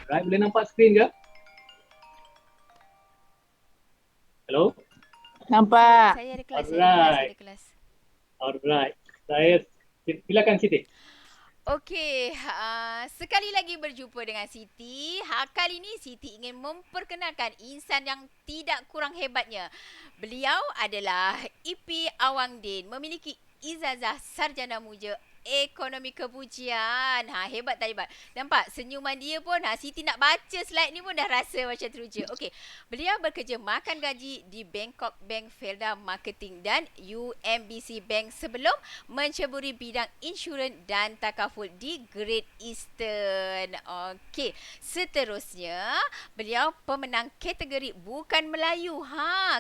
Alright, boleh nampak skrin ke? Hello? Nampak. Saya ada kelas, Alright. saya ada kelas. Alright. Silakan Siti. Okey, sekali lagi berjumpa dengan Siti. Kali ini Siti ingin memperkenalkan insan yang tidak kurang hebatnya. Beliau adalah EP Awangdin, memiliki ijazah sarjana muja ekonomi kepujian. Hebat tak hebat? Nampak senyuman dia pun, Siti nak baca slide ni pun dah rasa macam teruja. Okey, beliau bekerja makan gaji di Bangkok Bank Felda Marketing dan UMBC Bank sebelum menceburi bidang insurans dan takaful di Great Eastern. Okey, seterusnya beliau pemenang kategori bukan Melayu.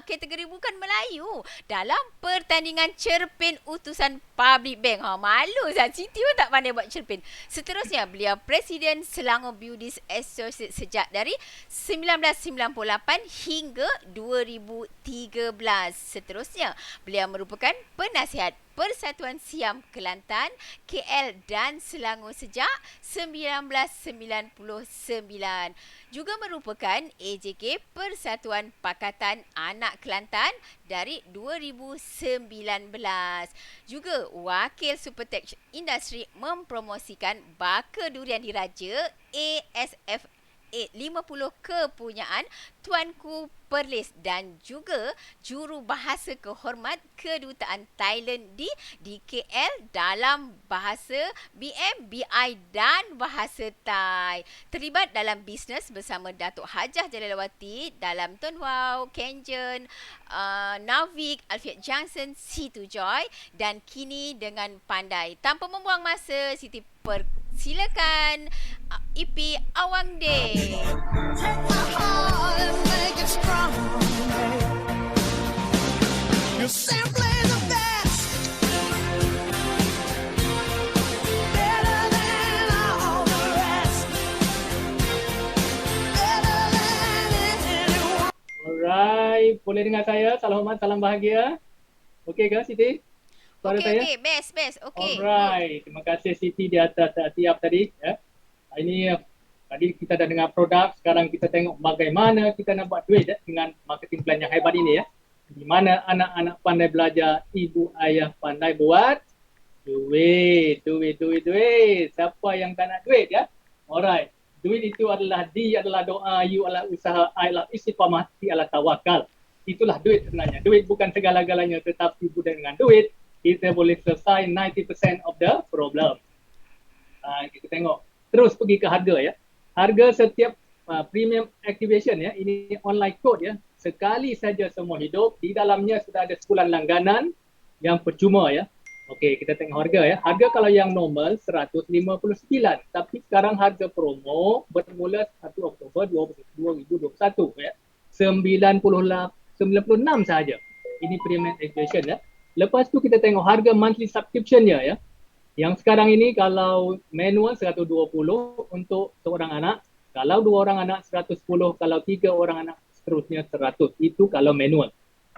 Kategori bukan Melayu dalam pertandingan cerpen utusan Public Bank. Malu Zat. Siti pun tak pandai buat cerpen. Seterusnya beliau Presiden Selangor Builders Associate sejak dari 1998 hingga 2013. Seterusnya beliau merupakan penasihat Persatuan Siam Kelantan, KL dan Selangor sejak 1999. Juga merupakan AJK Persatuan Pakatan Anak Kelantan dari 2019. Juga wakil Supertech Industri mempromosikan Baka Durian Diraja ASF 50 kepunyaan Tuanku Perlis dan juga jurubahasa kehormat Kedutaan Thailand di KL dalam bahasa BM, BI dan bahasa Thai. Terlibat dalam bisnes bersama Datuk Hajah Jalalawati dalam Tun Wow, Kenjen, Navik, Alfiat Johnson, Situ Joy dan kini dengan Pandai. Tanpa membuang masa, Siti silakan EP Awangdin. Take my heart and make it strong. You're simply the best. Better than all the rest. Better than anyone. Alright, boleh dengar saya? Salam hormat, salam bahagia. Okey ke Siti? Suara saya? Okey, best. Okey. Alright, terima kasih Siti di atas siap tadi. Ya. Ini tadi kita dah dengar produk, sekarang kita tengok bagaimana kita nak buat duit dengan marketing plan yang hebat ini ya. Di mana anak-anak pandai belajar, ibu ayah pandai buat duit. Siapa yang tak nak duit ya? Alright, duit itu adalah adalah doa, you adalah usaha, I adalah istiqamah, T adalah tawakal. Itulah duit sebenarnya. Duit bukan segala-galanya, tetapi dengan duit kita boleh selesai 90% of the problem. Kita tengok. Terus pergi ke harga ya. Harga setiap premium activation ya, ini online code ya. Sekali saja semua hidup, di dalamnya sudah ada sebulan langganan yang percuma ya. Okey, kita tengok harga ya. Harga kalau yang normal 159, tapi sekarang harga promo bermula 1 Oktober 2021 ya. 96 sahaja. Ini premium activation ya. Lepas tu kita tengok harga monthly subscription-nya ya. Yang sekarang ini kalau manual 120 untuk seorang anak, kalau 2 orang anak 110, kalau 3 orang anak seterusnya 100. Itu kalau manual.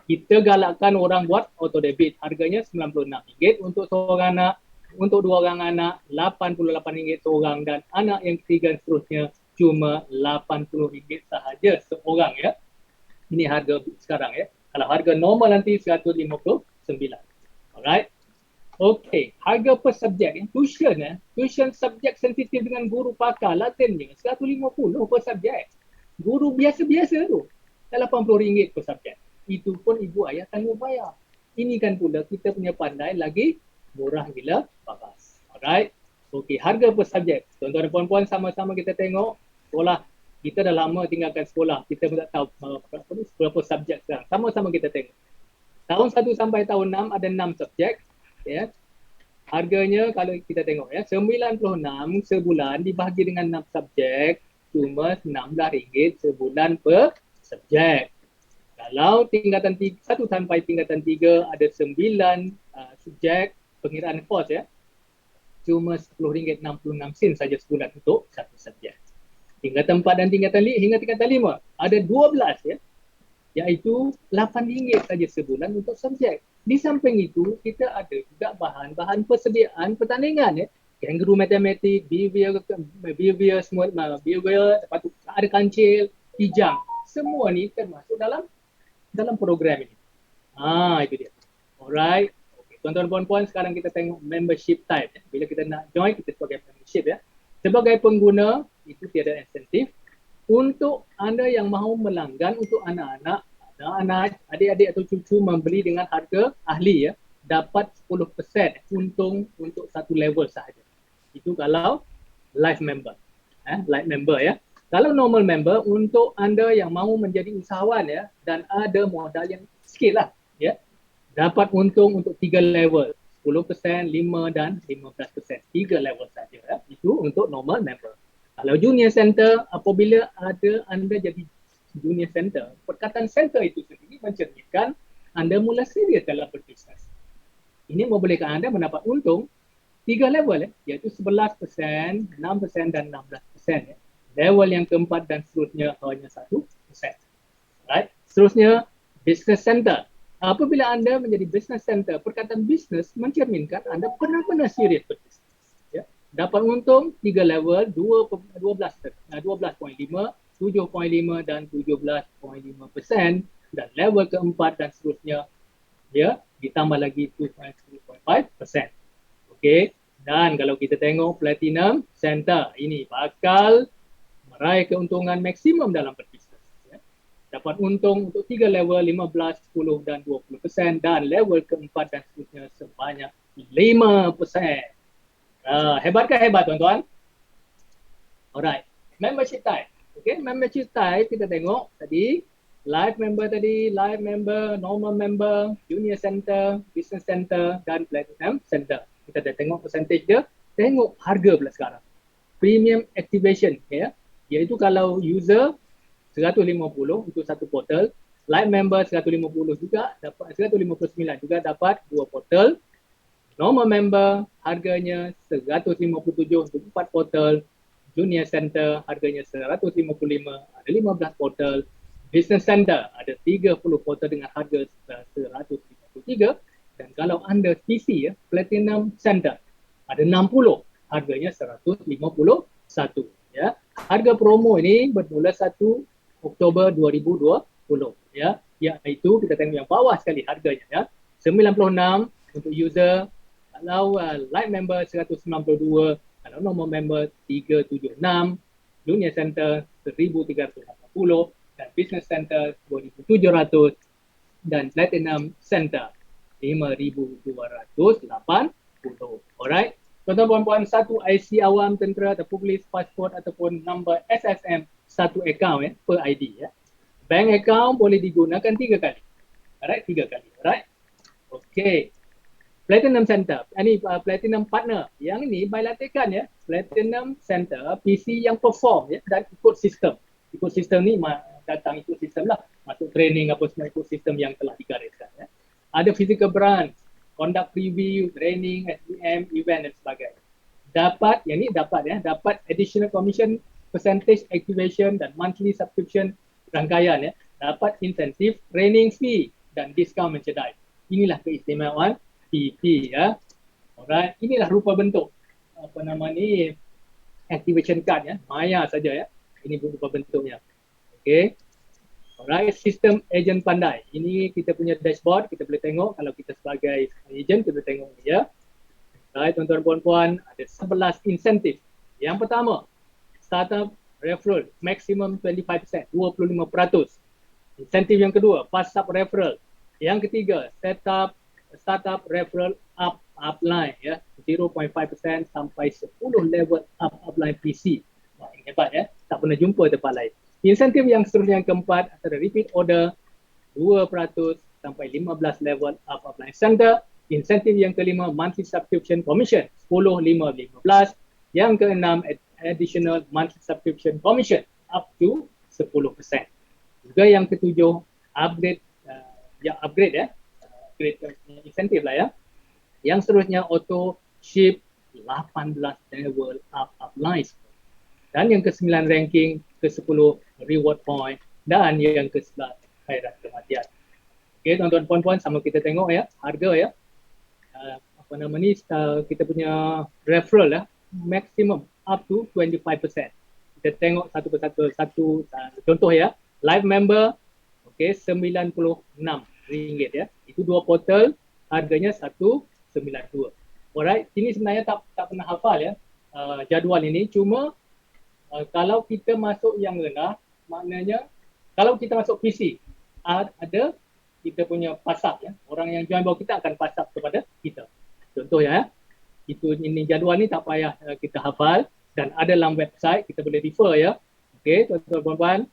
Kita galakkan orang buat auto debit. Harganya RM96 untuk seorang anak, untuk 2 orang anak RM88 seorang dan anak yang ketiga seterusnya cuma RM80 sahaja seorang ya. Ini harga sekarang ya. Kalau harga normal nanti 159. Alright. Okey, harga per subjek tuition tuition subjek sensitif dengan guru pakar Latinnya 150 per subjek. Guru biasa-biasa tu RM80 per subjek. Itu pun ibu ayah tanggung bayar. Ini kan pula kita punya pandai lagi murah gila bagas. Alright. Okey, harga per subjek. Tuan-tuan dan puan-puan, sama-sama kita tengok sekolah. Kita dah lama tinggalkan sekolah. Kita pun tak tahu berapa subjek sekarang. Sama-sama kita tengok. Tahun 1 sampai tahun 6 ada 6 subjek. Ya. Harganya kalau kita tengok ya, 96 sebulan dibahagi dengan 6 subjek cuma RM16 sebulan per subjek. Kalau tingkatan 1 sampai tingkatan 3 ada 9 subjek pengiraan kos ya. Cuma RM10.66 saja sebulan untuk satu subjek. Tingkatan 4 dan tingkatan 5 hingga tingkatan 5 ada 12 ya. Iaitu RM8 saja sebulan untuk subjek. Di samping itu, kita ada juga bahan-bahan persediaan pertandingan ya. Kangaroo matematik, behavior, lepas tu ada kancil, hijang. Semua ni termasuk dalam program ini. Itu dia. Alright. Okay. tuan-tuan dan puan-puan, sekarang kita tengok membership type. Bila kita nak join, kita sebagai membership ya. Sebagai pengguna, itu tiada insentif. Untuk anda yang mahu melanggan untuk anak-anak, adik-adik atau cucu membeli dengan harga ahli ya, dapat 10% untung untuk satu level sahaja. Itu kalau live member. Live member ya. Kalau normal member, untuk anda yang mahu menjadi usahawan ya dan ada modal yang sikit lah ya, dapat untung untuk 3 level, 10%, 5 dan 15%. 3 level saja ya. Itu untuk normal member. Kalau junior center, apabila anda jadi junior center, perkataan center itu sendiri mencerminkan anda mula serius dalam berbisnes. Ini membolehkan anda mendapat untung 3 level iaitu 11%, 6% dan 16% ya. Level yang keempat dan seterusnya hanya 1%. Right? Seterusnya business center. Apabila anda menjadi business center, perkataan business mencerminkan anda benar-benar serius berbisnes. Ya. Dapat untung 3 level, 12.5, 7.5 dan 17.5%, dan level keempat dan seterusnya ya, ditambah lagi 2.5%. Okey, dan kalau kita tengok platinum center, ini bakal meraih keuntungan maksimum dalam berbisnes ya. Dapat untung untuk 3 level, 15, 10 dan 20%, dan level keempat dan seterusnya sebanyak 5%. Hebatkah hebat tuan-tuan? Alright, membership type. Okay, membership type kita tengok tadi, live member tadi, live member, normal member, junior center, business center dan platinum center. Kita dah tengok percentage dia, tengok harga pula sekarang. Premium activation ya, iaitu kalau user 150 untuk satu portal, live member 150 juga dapat 159 juga dapat 2 portal. Normal member harganya 157 untuk 4 portal. Junior center harganya 155, ada 15 portal. Business center ada 30 portal dengan harga 153. Dan kalau anda TC ya, Platinum Center ada 60, harganya 151 ya. Harga promo ini bermula 1 Oktober 2020 ya. Iaitu kita tengok yang bawah sekali harganya ya. 96 untuk user, kalau live member 192, kalau normal member 376, junior center 1380 dan business center 2700 dan platinum center 5280. Alright. Tuan-tuan puan-puan, satu IC awam tentera atau polis, pasport ataupun nombor SSM, satu akaun ya, per ID ya. Bank account boleh digunakan 3 kali. Alright, 3 kali. Alright. Okay. Platinum Center, ini Platinum Partner. Yang ini bilatekan ya. Platinum Center, PC yang perform ya, dan ikut sistem. Ikut sistem ni datang ikut sistem lah. Masuk training apa semua ikut sistem yang telah digariskan ya. Ada physical branch, conduct preview, training, SDM, event dan sebagainya. Dapat, yang ni dapat ya, dapat additional commission, percentage activation dan monthly subscription rangkaian ya. Dapat insentif, training fee dan diskaun mencedai. Inilah keistimewaan PP ya. Alright, inilah rupa bentuk apa nama ni, activation card ya, maya saja ya. Ini rupa bentuknya. Okey. Alright, sistem ejen pandai. Ini kita punya dashboard, kita boleh tengok kalau kita sebagai ejen kita boleh tengok ni ya. Alright, tuan-tuan puan-puan, ada 11 insentif. Yang pertama, startup referral maximum 25%, 25%. Insentif yang kedua, fast sub referral. Yang ketiga, startup referral upline ya, 0.5% sampai 10 level upline PC. Wah, ini hebat ya, tak pernah jumpa tempat lain. Insentif yang seterusnya yang keempat, ada repeat order 2% sampai 15 level upline center. Insentif yang kelima, monthly subscription commission 10, 5, 15. Yang keenam, additional monthly subscription commission up to 10%. Juga yang ketujuh, upgrade insentif lah ya. Yang seterusnya auto ship 18 level upline. Dan yang ke-9 ranking, ke-10 reward point, dan yang ke-11 khairat kematian. Okey, tuan-tuan puan-puan, sama kita tengok ya harga ya. Apa nama ni, kita punya referral ya, maximum up to 25%. Kita tengok satu persatu, contoh ya, live member okey, RM96 ya. Itu 2 portal, harganya 1 92. Alright, ini sebenarnya tak pernah hafal ya jadual ini. Cuma kalau kita masuk yang rendah, maknanya kalau kita masuk PC, ada kita punya pasap ya. Orang yang join bawah kita akan pasap kepada kita. Contoh ya, ini jadual ni tak payah kita hafal dan ada dalam website, kita boleh refer ya. Okey, tuan-tuan puan-puan.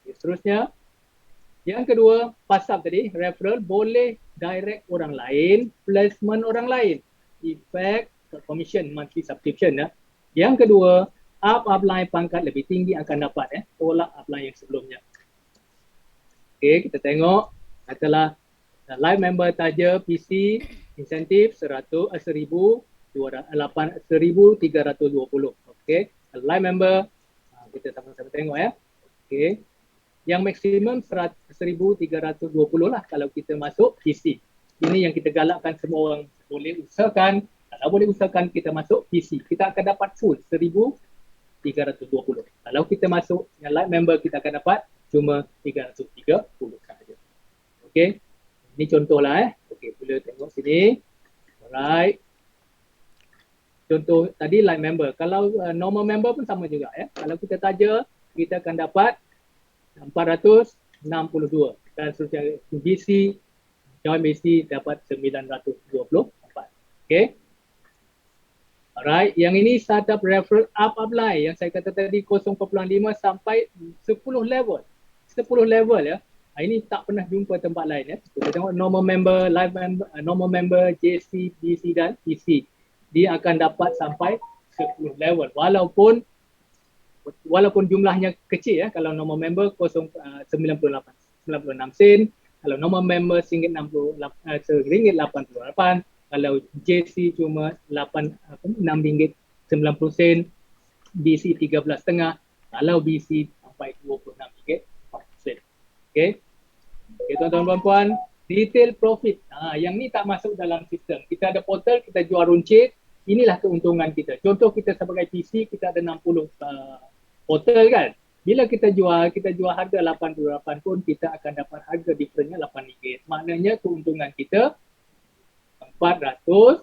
Okay, seterusnya, yang kedua, pasap tadi, referral boleh direct orang lain, placement orang lain. Effect commission monthly subscription ya. Yang kedua, upline pangkat lebih tinggi akan dapat tolak upline yang sebelumnya. Okey, kita tengok katalah live member taja PC insentif 1,320. Okey, live member kita sama-sama tengok ya. Okey. Yang maksimum 1,320 lah kalau kita masuk PC. Ini yang kita galakkan semua orang boleh usahakan. Kalau boleh usahakan kita masuk PC, kita akan dapat full 1,320. Kalau kita masuk yang live member, kita akan dapat cuma 330 sahaja. Okey. Ini contohlah Okey, boleh tengok sini. Alright. Contoh tadi live member. Kalau normal member pun sama juga ya. Kalau kita taja, kita akan dapat 462 dan seterusnya BC, join BC dapat 924. Okey. Alright, yang ini startup referral upline yang saya kata tadi 0.5 sampai 10 level. 10 level ya. Ini tak pernah jumpa tempat lain ya. Kita tengok normal member, live member, normal member, JC, BC dan PC. Dia akan dapat sampai 10 level walaupun jumlahnya kecil ya. Kalau normal member 96 sen, kalau normal member RM1.88, kalau JC cuma RM6.90, BC 13.5, kalau BC sampai RM26.40. Okey. Okey tuan-tuan puan-puan, detail profit. Yang ni tak masuk dalam sistem. Kita ada portal, kita jual runcit. Inilah keuntungan kita. Contoh kita sebagai PC, kita ada 60 portal kan. Bila kita jual harga 88 pun kita akan dapat harga differentnya RM8. Maknanya keuntungan kita 480.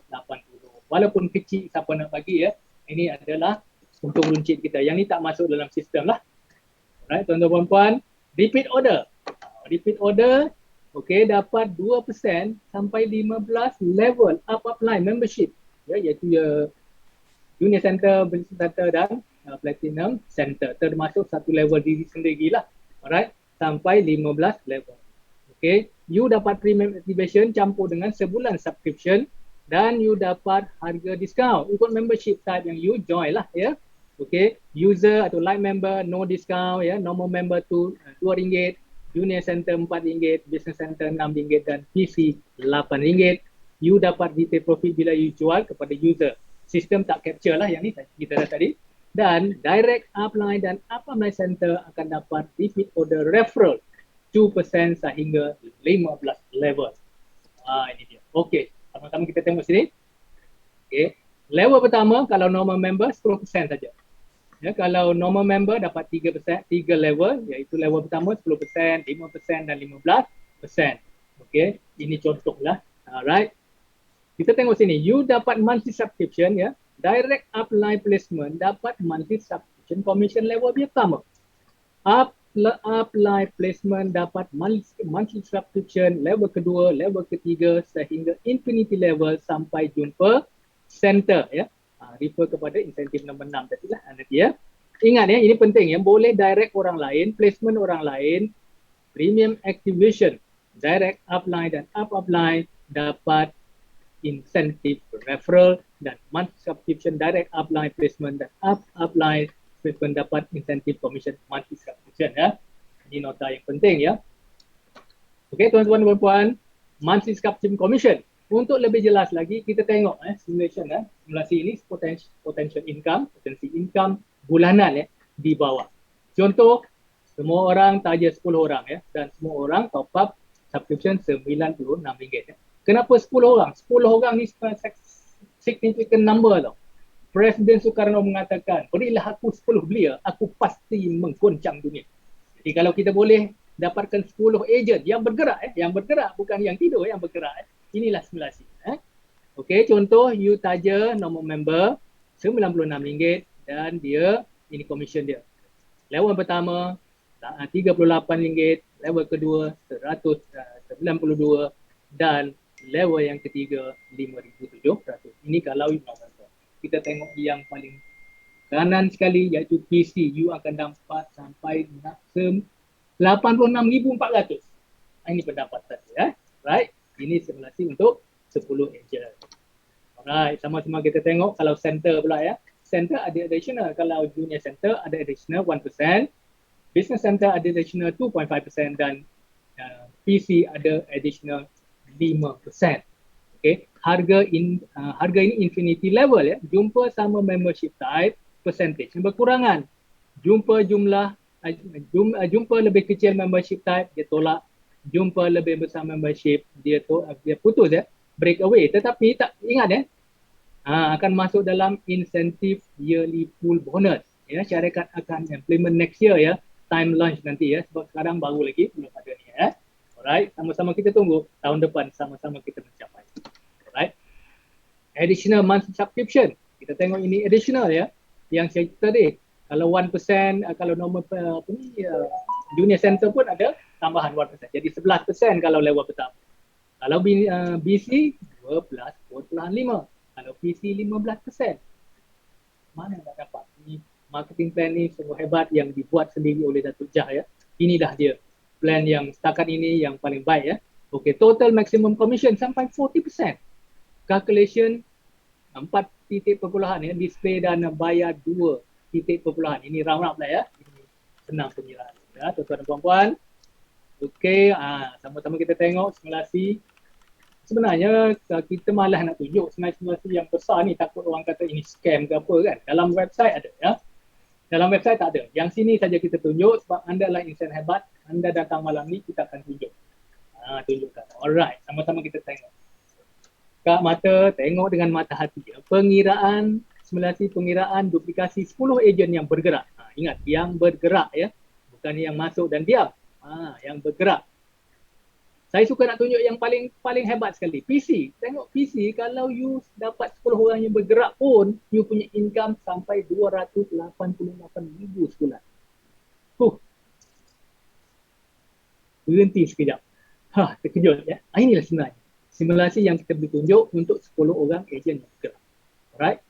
Walaupun kecil siapa nak bagi ya. Ini adalah untuk runcit kita. Yang ni tak masuk dalam sistem lah. Alright tuan-tuan puan-puan. Repeat order. Repeat order. Okey, dapat 2% sampai 15 level upline membership. Ya, iaitu Junior Center, Business Center dan Platinum Center. Termasuk satu level diri sendiri lah. Alright, sampai 15 level. Okay, you dapat premium activation campur dengan sebulan subscription dan you dapat harga discount. Ikut membership type yang you join lah ya. Okay, user atau light member no discount ya. Normal member tu RM2, Junior Center RM4, Business Center RM6 dan PC RM8. You dapat detail profit bila you jual kepada user. Sistem tak capture lah yang ni kita dah tadi. Dan direct upline dan upline center akan dapat repeat order referral 2% sehingga 15 level. Ini dia. Okey, sama-sama kita tengok sini. Okey, level pertama kalau normal member 10% saja. Ya, kalau normal member dapat 3%, 3 level, iaitu level pertama 10%, 5% dan 15%. Okey, ini contohlah. Alright. Kita tengok sini, you dapat monthly subscription ya. Direct upline placement dapat monthly subscription commission level pertama. Upline placement dapat monthly subscription level kedua, level ketiga sehingga infinity level sampai jumpa center ya. Refer kepada insentif nombor 6 tadi lah nanti ya. Ingat ya, ini penting ya, boleh direct orang lain, placement orang lain, premium activation, direct upline dan upline dapat insentif referral dan monthly subscription direct upline placement dan upline placement dapat insentif commission monthly subscription ya. Ini nota yang penting ya. Okey tuan-tuan dan puan-puan, monthly subscription commission. Untuk lebih jelas lagi kita tengok simulation simulasi ini potensi income bulanan di bawah. Contoh semua orang taja 10 orang ya dan semua orang top up subscription RM96 ya. Kenapa 10 orang? 10 orang ni significant number tau. Presiden Soekarno mengatakan, berilah aku 10 belia, aku pasti menggoncang dunia. Jadi kalau kita boleh dapatkan 10 agent yang bergerak, bukan yang tidur, yang bergerak. Inilah simulasi. Okey, contoh you taja nombor member RM96 dan dia ini komisen dia. Level pertama RM38, level kedua RM192 dan level yang ketiga RM5,700. Ini kalau you November. Kita tengok yang paling kanan sekali iaitu PC, you akan dapat sampai maksimum RM86,400. Ini pendapatan ya. Right? Ini simulasi untuk 10 agent. Alright, sama-sama kita tengok kalau center pula ya. Center ada additional, kalau junior center ada additional 1%, business center ada additional 2.5% dan PC ada additional 5%. Okay, harga ini infinity level ya. Jumpa sama membership type, percentage yang berkurangan. Jumpa lebih kecil membership type, dia tolak. Jumpa lebih besar membership, dia putus ya. Breakaway, tetapi tak ingat ya, akan masuk dalam incentive yearly pool bonus ya. Syarikat akan implement next year ya, time launch nanti ya, sebab sekarang baru lagi belum ada ni ya. Alright, sama-sama kita tunggu tahun depan sama-sama kita mencapai. Alright, additional monthly subscription, kita tengok ini additional ya, yang saya cerita tadi. Kalau 1%, kalau normal junior center pun ada tambahan 1%, jadi 11% kalau level pertama. Kalau BC 12.5, kalau PC 15%. Mana nak dapat? Ini marketing plan ni sungguh hebat yang dibuat sendiri oleh Datuk Jah ya. Ini dah dia plan yang setakat ini yang paling baik ya. Okey, total maximum commission sampai 40%. Calculation 4 titik perpuluhan ya, display dan bayar 2 titik perpuluhan. Ini round up lah ya. Ini senang pengiraan ya, tuan-tuan dan puan-puan. Okey, sama-sama kita tengok simulasi. Sebenarnya kita malas nak tunjuk simulasi yang besar ni, takut orang kata ini scam ke apa kan. Dalam website ada ya. Dalam website tak ada. Yang sini saja kita tunjuk sebab anda lah insan hebat. Anda datang malam ni kita akan tunjuk. Tunjukkan. Alright, sama-sama kita tengok. Kak mata, tengok dengan mata hati. Pengiraan, simulasi pengiraan duplikasi 10 ejen yang bergerak. Ingat, yang bergerak ya. Bukan yang masuk dan diam. Yang bergerak. Saya suka nak tunjuk yang paling hebat sekali. PC. Tengok PC, kalau you dapat 10 orang yang bergerak pun, you punya income sampai RM288,000 sebulan. Berhenti sekejap. Terkejut ya. Inilah sebenarnya simulasi yang kita boleh tunjuk untuk 10 orang ejen yang bergerak. Alright.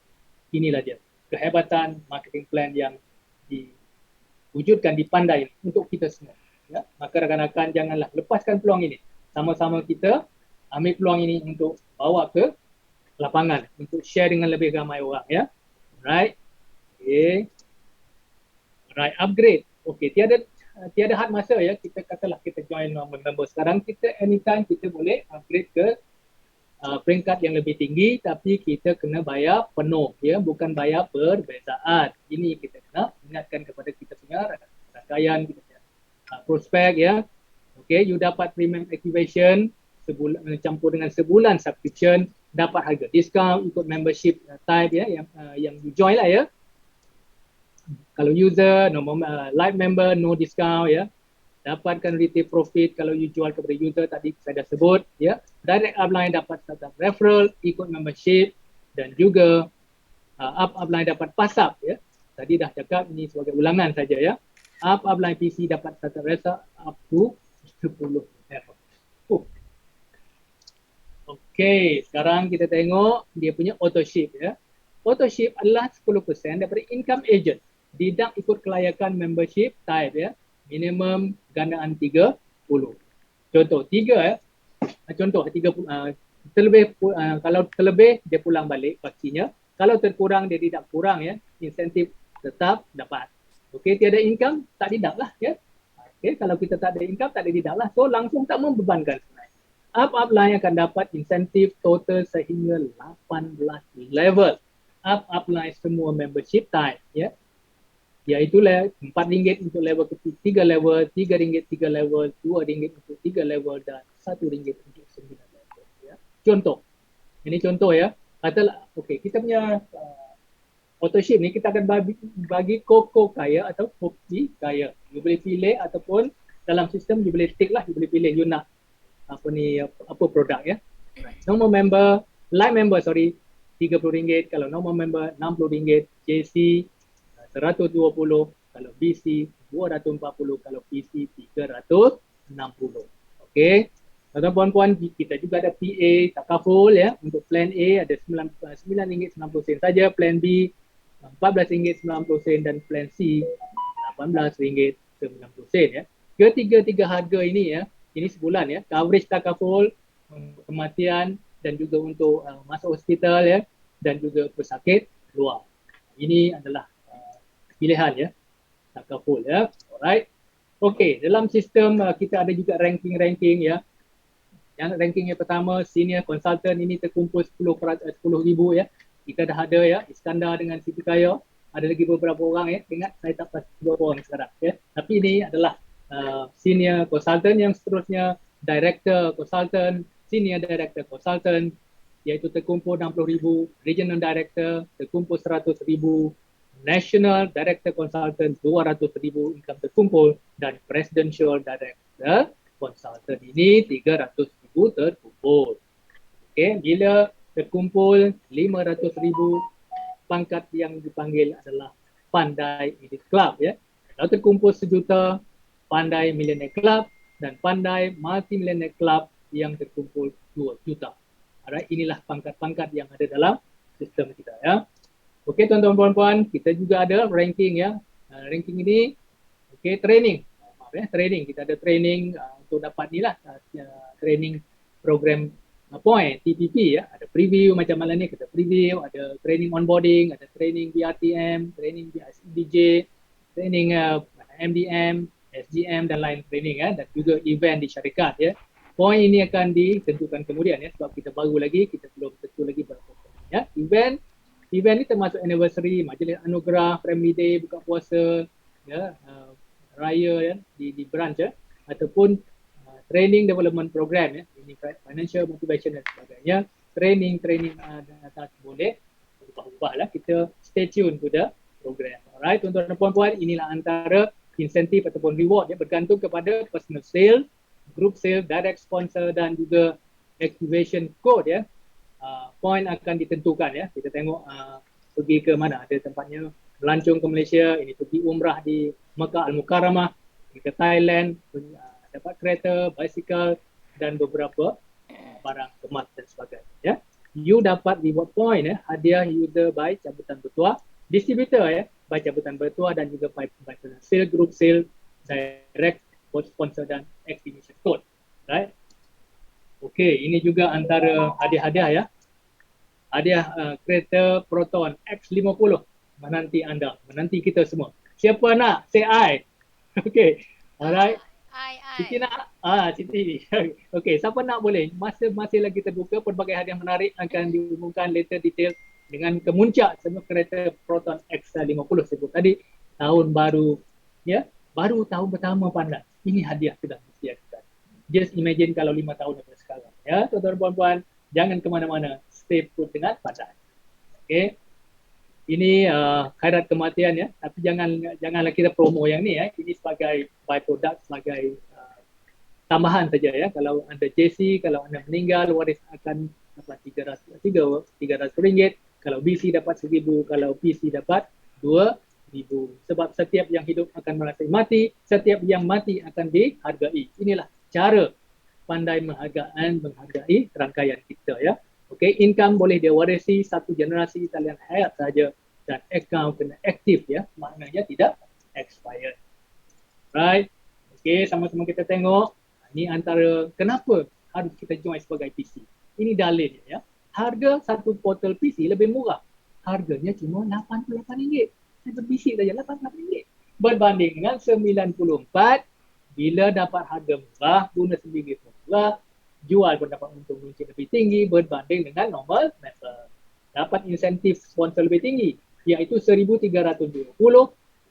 Inilah dia. Kehebatan marketing plan yang diwujudkan di Pandai untuk kita semua. Ya, maka rakan-rakan janganlah lepaskan peluang ini. Sama-sama kita ambil peluang ini untuk bawa ke lapangan, untuk share dengan lebih ramai orang ya. Alright. Okay. Alright, upgrade. Okay, tiada had masa ya. Kita katalah kita join member sekarang, kita anytime kita boleh upgrade ke peringkat yang lebih tinggi, tapi kita kena bayar penuh ya, bukan bayar perbezaan. Ini kita kena ingatkan kepada kita punya rakyat, kita prospek ya. Okay, you dapat premium activation sebulan, campur dengan sebulan subscription, dapat harga discount ikut membership type ya, yang you join lah ya. Kalau user, live member no discount ya. Dapatkan retail profit kalau you jual kepada user, tadi saya dah sebut ya. Direct upline dapat startup referral ikut membership, dan juga upline dapat pass up ya. Tadi dah cakap, ini sebagai ulangan saja ya. Upline PC dapat startup referral up to 10 level. Okey, sekarang kita tengok dia punya auto ship ya. Auto ship adalah 10% daripada income agent. Deduct ikut kelayakan membership type ya. Minimum gandaan 30. Contoh 3 ya. Contoh 30, kalau terlebih dia pulang balik pastinya. Kalau terkurang dia tidak kurang ya. Insentif tetap dapat. Okey, tiada income tak deduct lah ya. Okey, kalau kita tak ada income tak ada deduct lah. So langsung tak membebankan sebenarnya. Upline akan dapat insentif total sehingga 18 level. Upline semua membership type ya. Iaitu RM4 untuk level ketiga, 3 level, RM3 3 level, RM2 untuk 3 level dan RM1 untuk 9 level ya. Contoh. Ini contoh ya. Katalah okey, kita punya autoship ni kita akan bagi Koko kaya atau kopi kaya. You boleh pilih ataupun dalam sistem you boleh tick lah, you boleh pilih you nak apa produk ya. Nombor member Light member RM30, kalau normal member RM60, JC 120, kalau BC 240, kalau PC 360. Okey. Tuan-tuan puan, kita juga ada PA takaful ya. Untuk plan A ada RM9.90 saja, plan B RM14.90 dan plan C RM18.90 ya. Ketiga-tiga harga ini ya, ini sebulan ya. Coverage takaful, kematian dan juga untuk masuk hospital ya, dan juga pesakit luar. Ini adalah pilihan ya, takaful ya. Alright. Okey, dalam sistem kita ada juga ranking-ranking ya. Yang ranking yang pertama, senior consultant, ini terkumpul 10,000 ya. Kita dah ada ya, Iskandar dengan Siti Kaya. Ada lagi beberapa orang ya. Ingat saya tak pasti berapa orang sekarang ya. Tapi ini adalah senior consultant. Yang seterusnya director consultant, senior director consultant, iaitu terkumpul 60,000. Regional director terkumpul 100,000. National director consultant 200,000 income terkumpul, dan presidential director consultant ini 300,000 terkumpul. Okey, bila terkumpul 500,000, pangkat yang dipanggil adalah Pandai Elite Club ya. Kalau terkumpul 1 juta, Pandai Millionaire Club, dan Pandai Multi Millionaire Club yang terkumpul 2 juta. Alright, inilah pangkat-pangkat yang ada dalam sistem kita ya. Okey tuan-tuan puan-puan, kita juga ada ranking ya. Ranking ini okey, training. Maaf ya, training. Kita ada training untuk dapat ni lah, training program point TPP ya. Ada preview macam mana ni, kita preview, ada training onboarding, ada training BRTM, training BJ, training MDM, SGM dan lain training ya, dan juga event di syarikat ya. Point ini akan ditentukan kemudian ya, sebab kita baru lagi, kita belum tentu lagi berapa ya. Event ni termasuk anniversary, majlis anugerah, family day, buka puasa, ya, raya ya, di branch ya, ataupun training development program ya, ini financial motivation dan sebagainya. Training atas boleh ubah-ubah lah, kita stay tune to the program. Alright, tuan-tuan dan puan-puan, inilah antara insentif ataupun reward ya, bergantung kepada personal sale, group sale, direct sponsor dan juga activation code ya. Point akan ditentukan ya. Kita tengok pergi ke mana, ada tempatnya melancong ke Malaysia, ini pergi umrah di Mekah Al-Mukarramah, pergi ke Thailand, dapat kereta, bicycle dan beberapa barang kemas dan sebagainya ya. You dapat reward point ya, hadiah user by cabutan bertuah, distributor ya by cabutan bertuah, dan juga by personal sale, group sale, direct sponsor dan activation code. Right? Okey, ini juga antara hadiah-hadiah ya. Hadiah kereta Proton X50 menanti anda, menanti kita semua. Siapa nak? Say I. Okey. Alright. Siti nak? Siti. Okey, siapa nak boleh. Masih lagi terbuka, pelbagai hadiah menarik akan diumumkan later detail dengan kemuncak semua kereta Proton X50 sebut tadi. Tahun baru ya, baru tahun pertama pandai. Ini hadiah sudah disediakan. Just imagine kalau 5 tahun daripada sekarang. Ya, tuan-tuan dan puan-puan, jangan ke mana-mana, stay put dengan Pandai. Okey. Ini khairat kematian ya, tapi janganlah kita promo yang ni ya. Ini sebagai byproduct, sebagai tambahan saja ya. Kalau anda JC, kalau anda meninggal, waris akan dapat RM300. Kalau BC dapat RM1,000, kalau PC dapat RM2,000. Sebab setiap yang hidup akan merasa mati, setiap yang mati akan dihargai. Inilah cara Pandai menghargai rangkaian kita ya. Okey, income boleh diwarisi satu generasi talian hayat saja, dan account kena aktif ya, maknanya tidak expired. Right? Okey, sama-sama kita tengok. Ini antara kenapa harus kita join sebagai PC. Ini dalilnya ya. Harga satu portal PC lebih murah. Harganya cuma RM88. Saya berbisik saja RM88. Berbanding dengan RM94. Bila dapat harga murah, guna sendiri pun murah, jual pun dapat untung runcit lebih tinggi berbanding dengan normal member. Dapat insentif sponsor lebih tinggi, iaitu RM1,320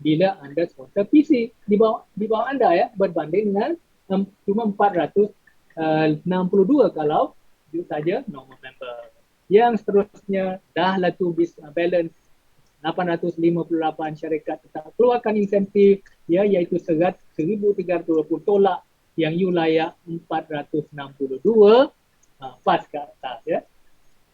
bila anda sponsor PC di bawah anda ya, berbanding dengan cuma RM462 kalau saja normal member. Yang seterusnya, dah lah tu balance 858 syarikat tetap keluarkan insentif ya, iaitu $1,320 tolak yang you layak 462 pas ke atas ya.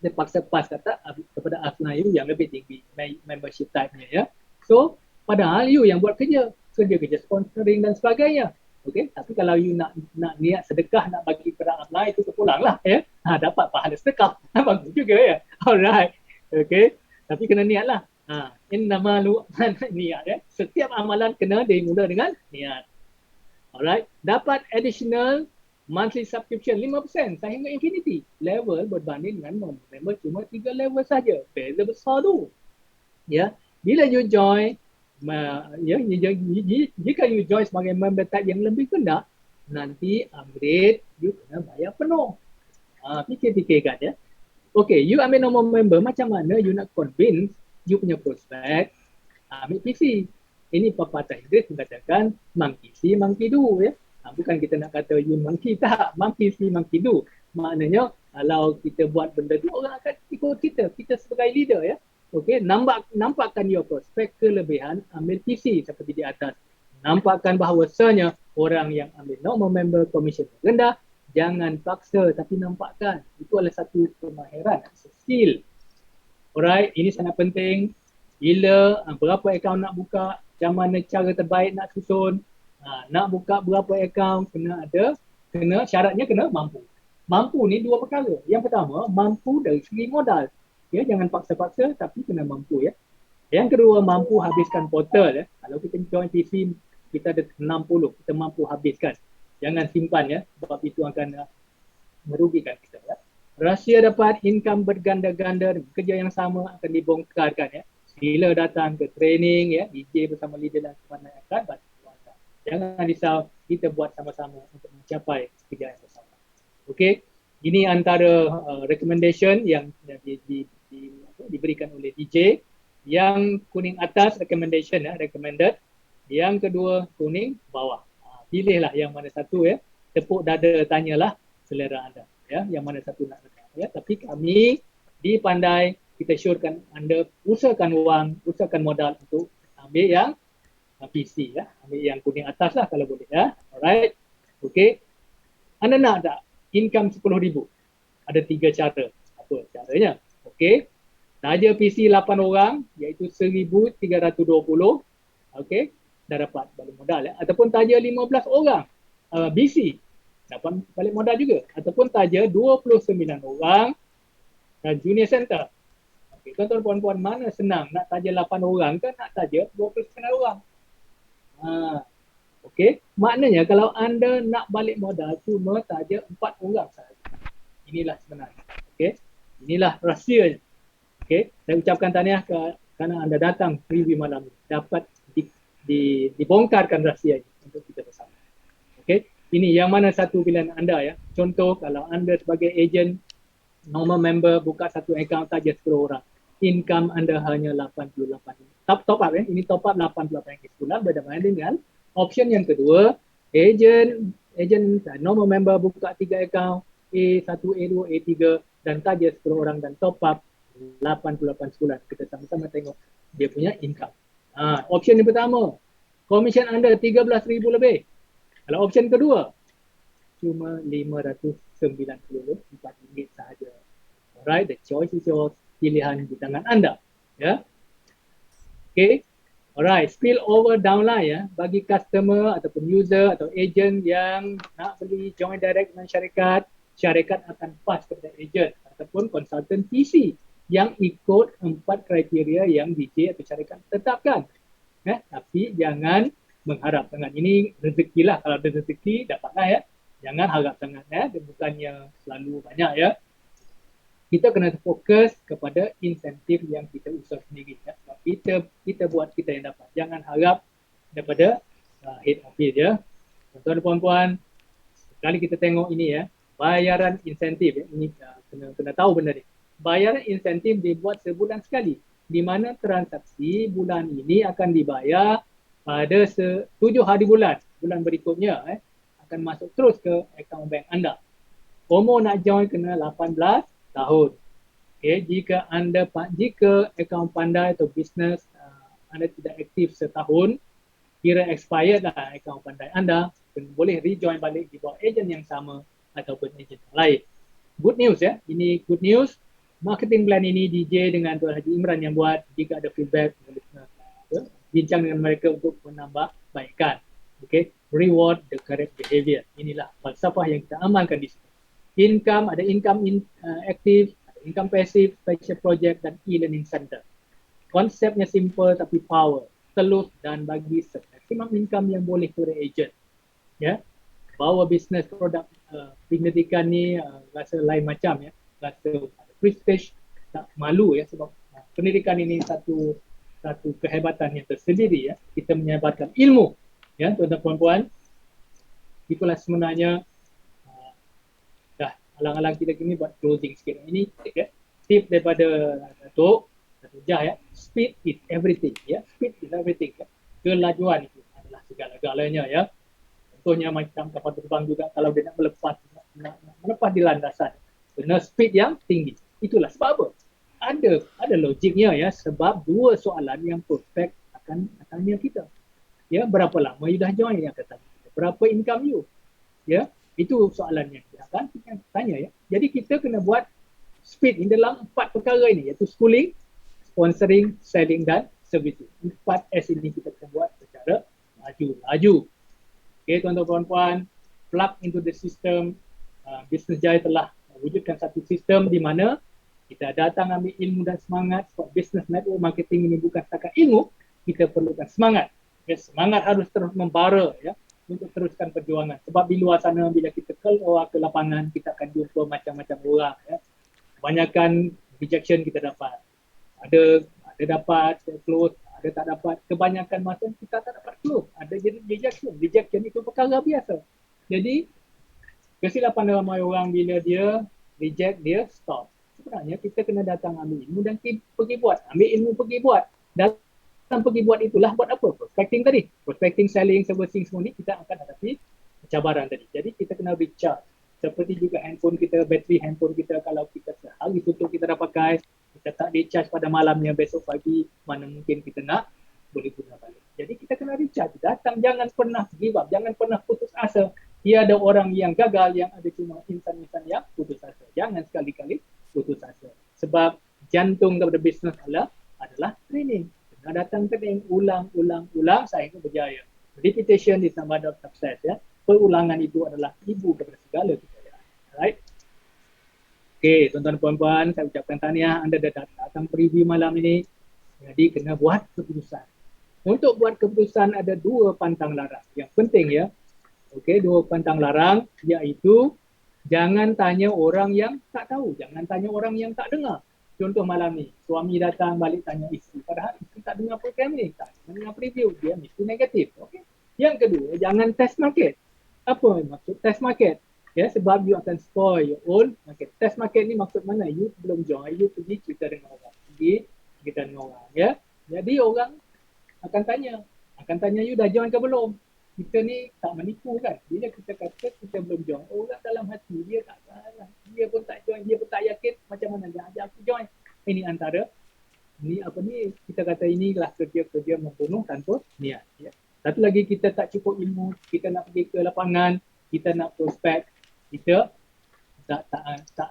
dia paksa pass kepada Asna you yang lebih tinggi membership type-nya ya. So padahal you yang buat kerja sponsoring dan sebagainya. Okey, tapi kalau you nak niat sedekah nak bagi kepada Asna itu terpulanglah ya. Dapat pahala sedekah. Bagus juga ya. Alright. Okey. Tapi kena niatlah. Innamalu niat ya. Setiap amalan kena dimulai dengan niat. Alright. Dapat additional monthly subscription 5% sehingga infinity. Level berbanding dengan member cuma 3 level saja. Beza besar tu. Ya. Bila you join jika you join sebagai member type yang lebih rendah, nanti upgrade you kena bayar penuh. Fikir-fikirkan ya. Okay, you ambil nombor member, macam mana you nak convince you punya prospek ambil PC? Ini pepatah Inggeris mengatakan monkey see, monkey do ya. Bukan kita nak kata you monkey, tak. Monkey see, monkey do. Maknanya kalau kita buat benda tu, orang akan ikut kita. Kita sebagai leader ya. Okay, nampakkan your prospek kelebihan ambil PC seperti di atas. Nampakkan bahawasanya orang yang ambil nombor member komisen rendah, jangan paksa tapi nampakkan. Itu adalah satu kemahiran, skill. Alright, ini sangat penting. Bila, berapa akaun nak buka, macam mana cara terbaik nak susun. Nak buka berapa akaun, syaratnya kena mampu. Mampu ni dua perkara. Yang pertama, mampu dari segi modal. Ya, jangan paksa-paksa tapi kena mampu ya. Yang kedua, mampu habiskan portal ya. Kalau kita join PC, kita ada 60, kita mampu habiskan. Jangan simpan ya, sebab itu akan merugikan kita ya. Rahsia dapat income berganda-ganda, kerja yang sama akan dibongkarkan ya. Bila datang ke training ya, DJ bersama leader dan pandai akan bantu anda. Jangan risau, kita buat sama-sama untuk mencapai kejayaan bersama. Okey, ini antara recommendation yang diberikan oleh DJ. Yang kuning atas recommendation ya, recommended. Yang kedua kuning bawah. Pilihlah yang mana satu ya. Tepuk dada, tanyalah selera anda ya, yang mana satu nak dengar ya. Tapi kami di Pandai kita syorkan anda usahakan wang, usahakan modal untuk ambil yang PC ya. Ambil yang kuning atas lah kalau boleh ya. Alright. Okey. Anda nak tak income 10,000? Ada 3 cara. Apa caranya? Okey. Saja PC 8 orang iaitu 1,320. Okey. Dah dapat balik modal ya. Ataupun taja 15 orang BC dapat balik modal juga. Ataupun taja 29 orang dan junior center. Okey, tuan-tuan puan-puan, mana senang nak taja 8 orang ke nak taja 29 orang? Okey, maknanya kalau anda nak balik modal cuma taja 4 orang sahaja. Inilah sebenarnya. Okey, inilah rahsianya. Okey, saya ucapkan tahniah kerana anda datang preview malam ini. Dapat dibongkarkan rahsia untuk kita bersama. Okey, ini yang mana satu pilihan anda ya. Contoh kalau anda sebagai ejen normal member buka satu akaun saja 10 orang. Income anda hanya 88. Top up ya. Ini top up 88 ringgit sebulan berbanding dengan option yang kedua, ejen normal member buka 3 akaun A1, A2, A3 dan taja 10 orang dan top up 88 sebulan. Kita sama-sama tengok dia punya income. Option yang pertama, komisen anda 13,000 lebih. Kalau option kedua, cuma 594 ringgit sahaja. Alright, the choice is yours. Pilihan di tangan anda. Ya. Okay. Alright, spill over downline ya. Bagi customer ataupun user atau agent yang nak beli join direct dengan syarikat akan pass kepada agent ataupun konsultan PC yang ikut 4 kriteria yang DJ atau syarikat tetapkan. Tapi jangan mengharap sangat. Ini rezeki lah. Kalau ada rezeki, dapatlah ya. Jangan harap sangat ya. Dia bukannya selalu banyak ya. Kita kena fokus kepada insentif yang kita usaha sendiri ya. Sebab kita buat kita yang dapat. Jangan harap daripada head office ya. Tuan-tuan dan puan-puan, sekali kita tengok ini ya. Bayaran insentif ya. Ini kena tahu benda ni. Bayaran insentif dibuat sebulan sekali, di mana transaksi bulan ini akan dibayar pada 7 hari bulan berikutnya akan masuk terus ke akaun bank anda. Umur nak join kena 18 tahun. Okay, jika akaun Pandai atau bisnes anda tidak aktif setahun, kira expired lah akaun Pandai anda, boleh rejoin balik di bawah ejen yang sama ataupun ejen yang lain. Good news ya, ini good news. marketing plan ini DJ dengan Tuan Haji Imran yang buat. Jika ada feedback, bincang dengan mereka untuk menambah baikkan. Okay, reward the correct behavior. Inilah falsafah yang kita amalkan di sini. Income, ada income aktif, ada income passive, special project dan e-learning center. Konsepnya simple tapi power. Telus dan bagi maximum income yang boleh kepada agent. Ya, bawa bisnes produk pendidikan ni rasa lain macam ya. Rasa prestige, tak malu ya, sebab pendidikan ini satu kehebatan yang tersendiri ya. Kita menyebarkan ilmu ya, tuan-tuan puan-puan. Itulah sebenarnya dah alang-alang kita kini buat closing sikit. Ini ya, tip daripada Datuk Jah ya. Speed is everything ya. Speed is everything ya. Kelajuan itu adalah segala-galanya ya. Contohnya macam kapal terbang juga, kalau dia nak melepas di landasan, kena speed yang tinggi. Itulah sebab apa? Ada logiknya ya, sebab dua soalan yang perfect akan tanya kita. Ya, berapa lama you dah join, yang akan tanya kita. Berapa income you? Ya, itu soalan yang dia akan tanya ya. Jadi kita kena buat speed in dalam 4 perkara ini, iaitu schooling, sponsoring, selling dan servicing. 4 S ini kita kena buat secara laju. Okay, tuan-tuan puan-puan, plug into the system. Business Jaya telah wujudkan satu sistem di mana kita datang ambil ilmu dan semangat, sebab business network marketing ini bukan setakat ilmu, kita perlukan semangat. Ya, semangat harus terus membara ya, untuk teruskan perjuangan. Sebab di luar sana bila kita keluar ke lapangan, kita akan jumpa macam-macam orang ya. Kebanyakan rejection kita dapat. Ada dapat close, ada tak dapat. Kebanyakan masa kita tak dapat close. Ada jadi rejection. Rejection itu perkara biasa. Jadi kesilapan ramai orang bila dia reject, dia stop. Sebenarnya kita kena datang ambil ilmu dan pergi buat. Ambil ilmu, pergi buat. Dalam pergi buat itulah buat apa? Prospecting tadi. Prospecting, selling, servicing semua ni kita akan hadapi cabaran tadi. Jadi kita kena recharge. Seperti juga handphone kita, bateri handphone kita, kalau kita sehari tutup kita dah pakai, kita tak recharge pada malamnya, besok pagi mana mungkin kita nak boleh guna balik. Jadi kita kena recharge. Datang, jangan pernah give up, jangan pernah putus asa. Tiada orang yang gagal, yang ada cuma insan-insan yang putus asa. Jangan sekali-kali putus asa. Sebab jantung daripada bisnes adalah training. Kena datang training, ulang sehingga berjaya. Repetition is the mother of success ya. Perulangan itu adalah ibu kepada segala kejayaan. Alright. Okay, tuan-tuan puan-puan, saya ucapkan tahniah anda dah datang preview malam ini. Jadi kena buat keputusan. Untuk buat keputusan ada 2 pantang larang yang penting ya. Okey, 2 pantang larang, iaitu jangan tanya orang yang tak tahu, jangan tanya orang yang tak dengar. Contoh malam ni, suami datang balik tanya isteri, padahal isteri tak dengar program ni, tak dengar preview, dia mesti negatif. Okey. Yang kedua, jangan test market. Apa maksud test market? Ya, sebab you akan spoil your own market. Test market ni maksud mana? You belum join, you pergi cerita dengan orang. Pergi cerita dengan orang ya. Jadi orang akan tanya you dah join ke belum? Kita ni tak menipu kan. Bila kita kata kita belum join, orang dalam hati dia tak salah. Dia pun tak join, dia pun tak yakin, macam mana dia ajak aku join. Ini antara kita kata inilah kerja-kerja membunuh tanpa niat ya. Satu lagi, kita tak cukup ilmu, kita nak pergi ke lapangan, kita nak prospek, kita tak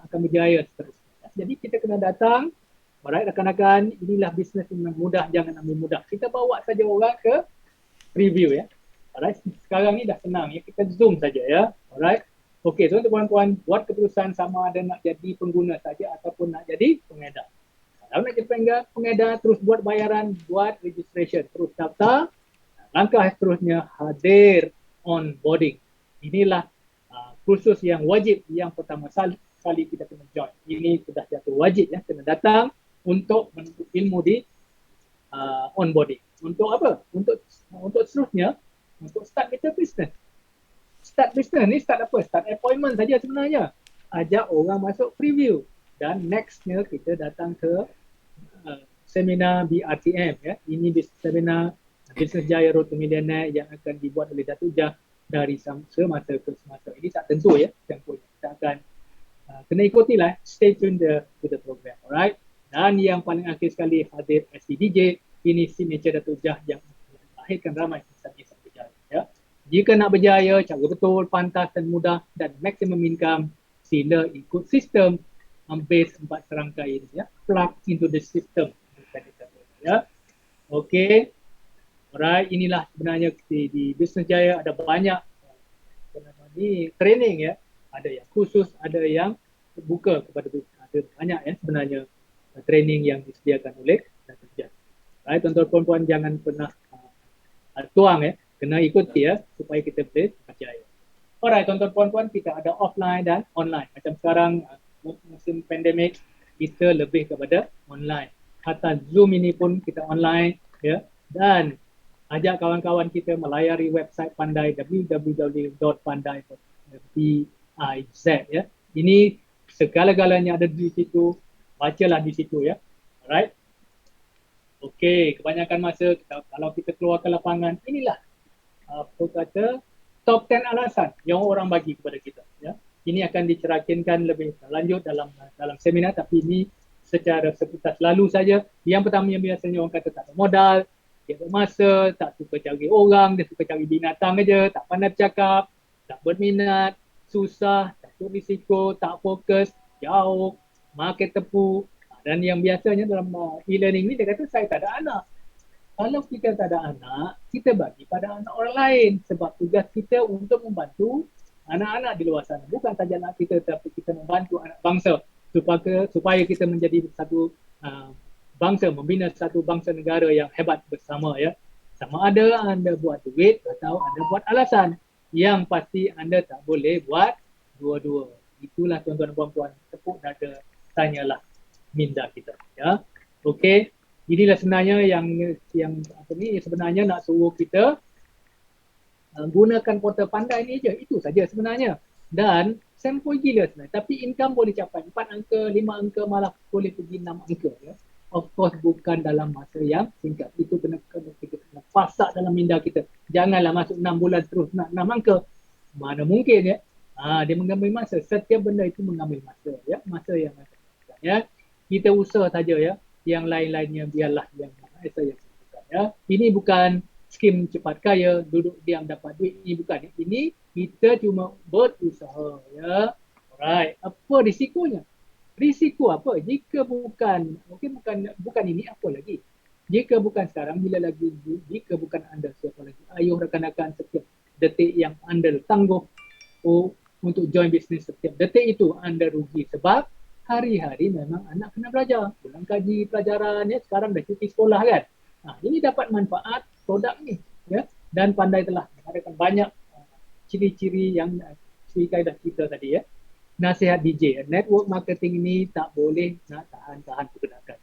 akan berjaya seterusnya. Jadi kita kena datang, alright rakan-rakan, inilah bisnes yang mudah, jangan ambil mudah. Kita bawa saja orang ke preview ya. Alright, sekarang ni dah senang ya, kita zoom saja ya. Alright. Okey, tuan-tuan puan, buat keputusan sama ada nak jadi pengguna saja ataupun nak jadi pengedar. Kalau nak jadi pengedar, terus buat bayaran, buat registration, terus daftar. Langkah seterusnya, hadir onboarding. Inilah kursus yang wajib, yang pertama kali kita kena join. Ini sudah jatuh wajib ya, kena datang untuk menuntut ilmu di onboarding. Untuk apa? Untuk seterusnya, untuk start kita business. Start business ni start apa? Start appointment saja sebenarnya. Ajak orang masuk preview. Dan nextnya kita datang ke seminar BRTM ya. Ini seminar Business Jaya Road to Millionaire yang akan dibuat oleh Datuk Jah dari semasa ke semasa. Ini tak tentu ya tempohnya. Kita akan kena ikutilah. Stay tuned to the program. Alright. Dan yang paling akhir sekali, hadir SCDJ. Ini signature Datuk Jah yang melahirkan ramai insan-insan berjaya. Ya. Jika nak berjaya, cara betul, pantas dan mudah dan maximum income, sila ikut sistem base 4 serangkai ini ya, plug into the system ya. Okey. Alright, inilah sebenarnya di Business Jaya ada banyak ni training ya. Ada yang khusus, ada yang terbuka kepada business. Ada banyak ya sebenarnya training yang disediakan oleh Dr. Jan. Alright, tuan-tuan puan-puan jangan pernah tuang ya, kena ikuti ya supaya kita boleh berjaya. Alright, tuan-tuan puan-puan, kita ada offline dan online. Macam sekarang musim pandemik, kita lebih kepada online. Hatta Zoom ini pun kita online ya. Dan ajak kawan-kawan kita melayari website Pandai, www.pandai.biz ya. Ini segala-galanya ada di situ. Bacalah di situ ya. Alright. Okey, kebanyakan masa kalau kita keluar ke lapangan, inilah apa kata top 10 alasan yang orang bagi kepada kita ya. Ini akan dicerakinkan lebih lanjut dalam seminar, tapi ini secara seputar lalu saja. Yang pertama yang biasanya orang kata tak ada modal, dia bermasa, tak suka cari orang, dia suka cari binatang aja, tak pandai bercakap, tak berminat, susah, takut risiko, tak fokus, jauh, makan tepu. Dan yang biasanya dalam e-learning ni dia kata saya tak ada anak. Kalau kita tak ada anak, kita bagi pada anak orang lain sebab tugas kita untuk membantu anak-anak di luar sana. Bukan saja anak kita tapi kita membantu anak bangsa supaya kita menjadi satu bangsa, membina satu bangsa negara yang hebat bersama ya. Sama ada anda buat duit atau anda buat alasan. Yang pasti anda tak boleh buat dua-dua. Itulah tuan-tuan dan puan-puan, tepuk dada, tanyalah minda kita ya. Okey, inilah sebenarnya yang apa ni sebenarnya nak suruh kita gunakan portal Pandai ni je. Itu saja sebenarnya. Dan sempoi gila sebenarnya, tapi income boleh capai 4 angka, 5 angka, malah boleh pergi 6 angka ya. Of course bukan dalam masa yang singkat. Itu kena pasak dalam minda kita. Janganlah masuk 6 bulan terus nak 6 angka. Mana mungkin ya. Dia mengambil masa. Setiap benda itu mengambil masa ya. Masa yang ya. Kita usaha saja ya. Yang lain-lainnya biarlah yang saya sebutkan ya. Ini bukan skim cepat kaya, duduk diam dapat duit. Ini bukan. Ini kita cuma berusaha ya. Alright. Apa risikonya? Risiko apa? Jika bukan, mungkin bukan ini, apa lagi? Jika bukan sekarang, bila lagi? Jika bukan anda, siapa lagi? Ayuh rakan-rakan, setiap detik yang anda tangguh untuk join bisnes, setiap detik itu anda rugi sebab hari-hari memang anak kena belajar. Pulang kaji pelajaran ya, sekarang dah cuti sekolah kan. Ini dapat manfaat produk ni ya. Dan Pandai telah mengadakan banyak ciri-ciri yang Sri Kaedah kita tadi ya. Nasihat DJ, network marketing ini tak boleh nak tahan-tahan pergerakan.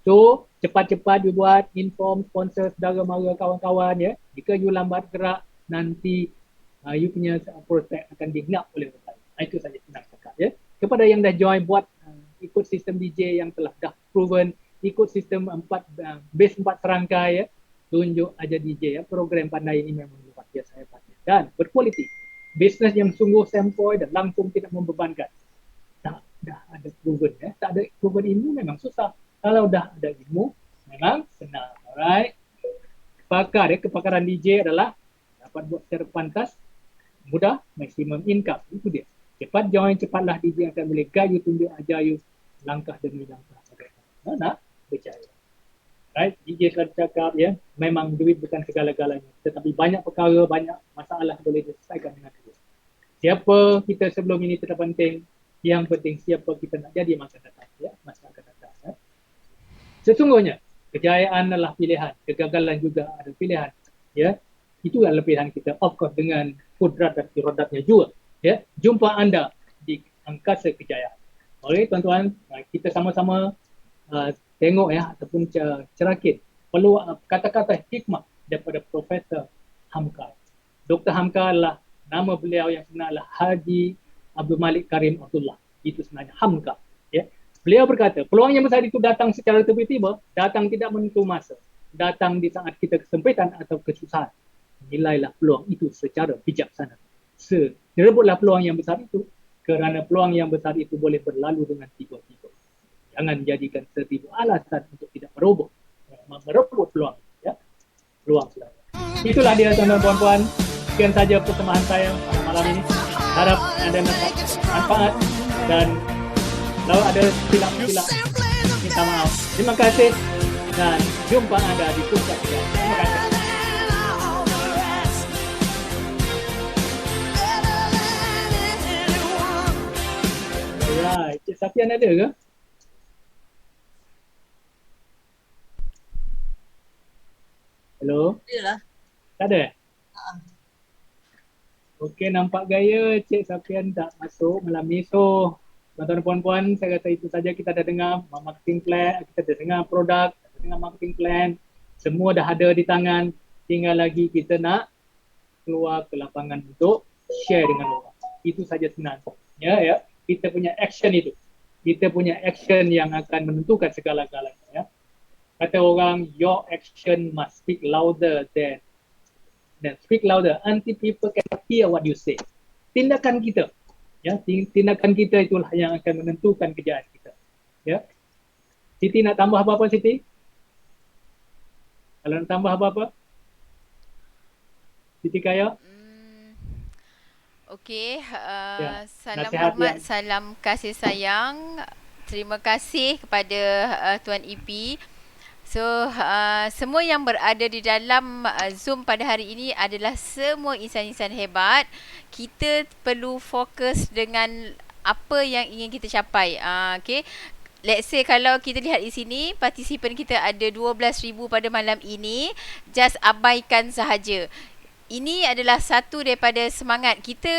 So, cepat-cepat you buat, inform sponsor, saudara mara, kawan-kawan ya. Jika you lambat gerak, nanti you punya prospek akan dihinap oleh orang lain. Itu saja senang cakap ya. Kepada yang dah join, buat ikut sistem DJ yang telah dah proven, ikut sistem base 4 serangkai ya. Tunjuk aja DJ ya. Program Pandai ini memang luar biasa hebatnya dan berkualiti. Bisnes yang sungguh sempoi dan langsung tidak membebankan. Tak dah ada proven ya. Tak ada proven ilmu memang susah. Kalau dah ada ilmu memang senang. Alright. Pakar ya, kepakaran DJ adalah dapat buat secara pantas, mudah, maksimum income. Itu dia. Cepat join, cepatlah DJ akan boleh guide you, tunjuk ajar you langkah demi langkah. Nak berjaya. Right? DJ selalu cakap ya, memang duit bukan segala-galanya. Tetapi banyak perkara, banyak masalah boleh diselesaikan dengan duit. Siapa kita sebelum ini tidak penting. Yang penting siapa kita nak jadi masa datang. Ya? Masa akan datang. Ya? Sesungguhnya, kejayaan adalah pilihan. Kegagalan juga ada pilihan. Ya? Itu adalah pilihan kita. Of course dengan kudrat dan irodatnya juga. Ya? Jumpa anda di angkasa kejayaan. Okey tuan-tuan, kita sama-sama tengok ya ataupun cerakin perlu kata-kata hikmah daripada Profesor Hamka. Dr. Hamka adalah nama beliau yang sebenar adalah Haji Abdul Malik Karim Abdullah. Itu sebenarnya Hamka. Ya. Beliau berkata, peluang yang besar itu datang secara tiba-tiba, datang tidak menentu masa. Datang di saat kita kesempitan atau kesusahan. Nilailah peluang itu secara bijaksana. Rebutlah peluang yang besar itu kerana peluang yang besar itu boleh berlalu dengan tiba-tiba. Jangan jadikan seribu alasan untuk tidak merebut peluang. Ya? Peluang sudah. Itulah dia tuan-tuan puan-puan. Sekian saja persembahan saya pada malam ini. Harap anda dapat manfaat dan Kalau ada silap-silap, minta maaf. Terima kasih dan jumpa Anda di Puncak Jaya. Terima kasih. Alright, Cik Safian ada ke? Hello, Ada lah. tak ada? Ah. Okey, nampak gaya Cik Safian tak masuk malam ni. So, tuan-tuan dan puan-puan, saya rasa itu saja kita dah dengar marketing plan, kita dah dengar produk, kita dah dengar marketing plan. Semua dah ada di tangan. Tinggal lagi kita nak keluar ke lapangan untuk share dengan orang. Itu saja sebenarnya. Ya. Kita punya action itu. Kita punya action yang akan menentukan segala-galanya. Ya. Kata orang, your action must speak louder than speak louder until people can hear what you say. Tindakan kita, ya, tindakan kita itulah yang akan menentukan kejayaan kita. Ya. Siti nak tambah apa-apa, Siti? Kalau nak tambah apa-apa? Siti Kaya? Okey, salam nasihat hormat, yang- salam kasih sayang. Terima kasih kepada Tuan EP. So, semua yang berada di dalam Zoom pada hari ini adalah semua insan-insan hebat. Kita perlu fokus dengan apa yang ingin kita capai. Okay. Let's say kalau kita lihat di sini, partisipan kita ada 12,000 pada malam ini. Just abaikan sahaja. Ini adalah satu daripada semangat kita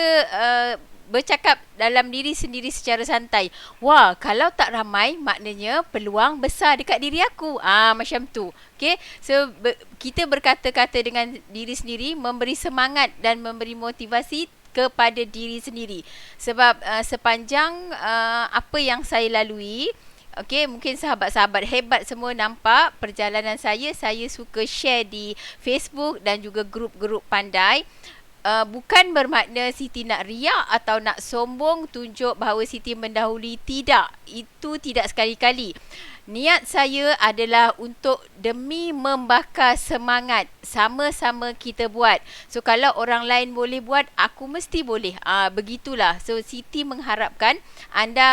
bercakap dalam diri sendiri secara santai. Wah, kalau tak ramai maknanya peluang besar dekat diri aku. Macam tu. Okay. So, kita berkata-kata dengan diri sendiri, memberi semangat dan memberi motivasi kepada diri sendiri. Sebab sepanjang apa yang saya lalui, okay, mungkin sahabat-sahabat hebat semua nampak perjalanan saya suka share di Facebook dan juga grup-grup pandai. Bukan bermakna Siti nak riak atau nak sombong tunjuk bahawa Siti mendahului. Tidak, itu tidak sekali-kali. Niat saya adalah untuk demi membakar semangat. Sama-sama kita buat. So kalau orang lain boleh buat, aku mesti boleh. Begitulah. So Siti mengharapkan anda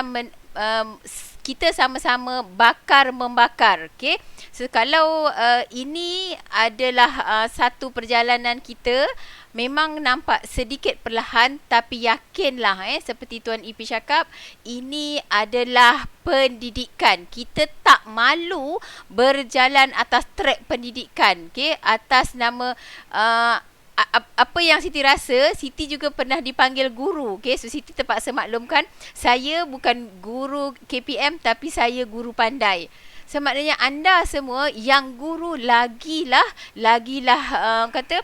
kita sama-sama bakar-membakar. Okay? So kalau ini adalah satu perjalanan kita, memang nampak sedikit perlahan, tapi yakinlah seperti Tuan EP cakap, ini adalah pendidikan. Kita tak malu berjalan atas trek pendidikan. Okay? Atas nama apa yang Siti rasa, Siti juga pernah dipanggil guru. Okay? So Siti terpaksa maklumkan, saya bukan guru KPM tapi saya guru pandai. So maknanya anda semua yang guru lagilah kata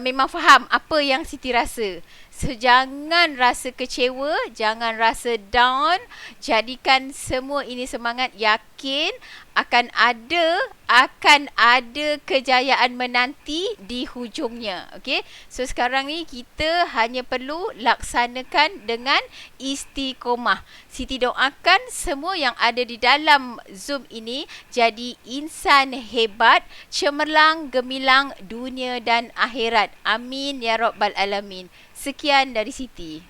memang faham apa yang Siti rasa. So jangan rasa kecewa, jangan rasa down. Jadikan semua ini semangat. Yakin akan ada kejayaan menanti di hujungnya. Okay? So sekarang ni kita hanya perlu laksanakan dengan istiqomah. Siti doakan semua yang ada di dalam Zoom ini jadi insan hebat, cemerlang, gemilang dunia dan akhirat. Amin ya rabbal alamin. Sekian dari Siti.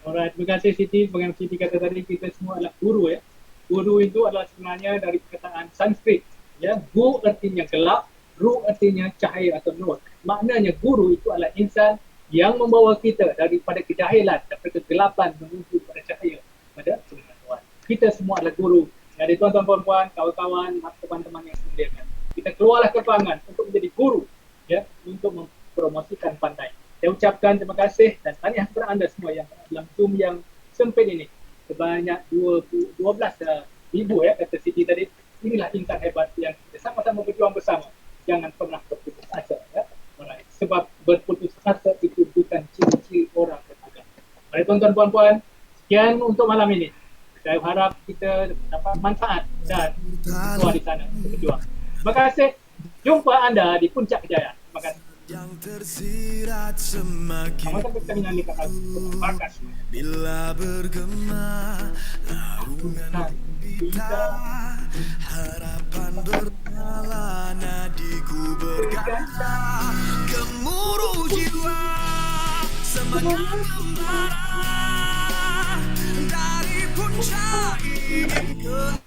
Alright, terima kasih Siti. Seperti yang Siti kata tadi, kita semua adalah guru ya. Guru itu adalah sebenarnya dari perkataan Sanskrit. Ya, gu artinya gelap, ru artinya cahaya atau nur. Maknanya guru itu adalah insan yang membawa kita daripada kejahilan, daripada kegelapan menuju pada cahaya, pada pengetahuan. Kita semua adalah guru. Jadi tuan-tuan puan-puan, kawan-kawan, teman-teman yang semuliakan, kita keluarlah ke lapangan untuk menjadi guru, ya, untuk mempromosikan pandai. Saya ucapkan terima kasih dan tahniah kepada anda semua yang dalam Zoom yang sempit ini. Sebanyak 12,000 ya, kata Siti tadi. Inilah insan hebat yang kita sama-sama berjuang bersama. Jangan pernah berputus asa. Ya. Sebab berputus asa itu bukan ciri-ciri orang beragam. Baik tuan-tuan puan-puan, sekian untuk malam ini. Saya harap kita dapat manfaat dan keluar di sana berjuang. Terima kasih. Jumpa anda di Puncak Kejayaan. Terima kasih. Yang tersirat semakin Sama-sama kita menyanyikan lagu Bakas. bila bergema naungan kita, harapan bernyala, nadiku berganda, gemuruh jiwa semakin membara dari puncak ingin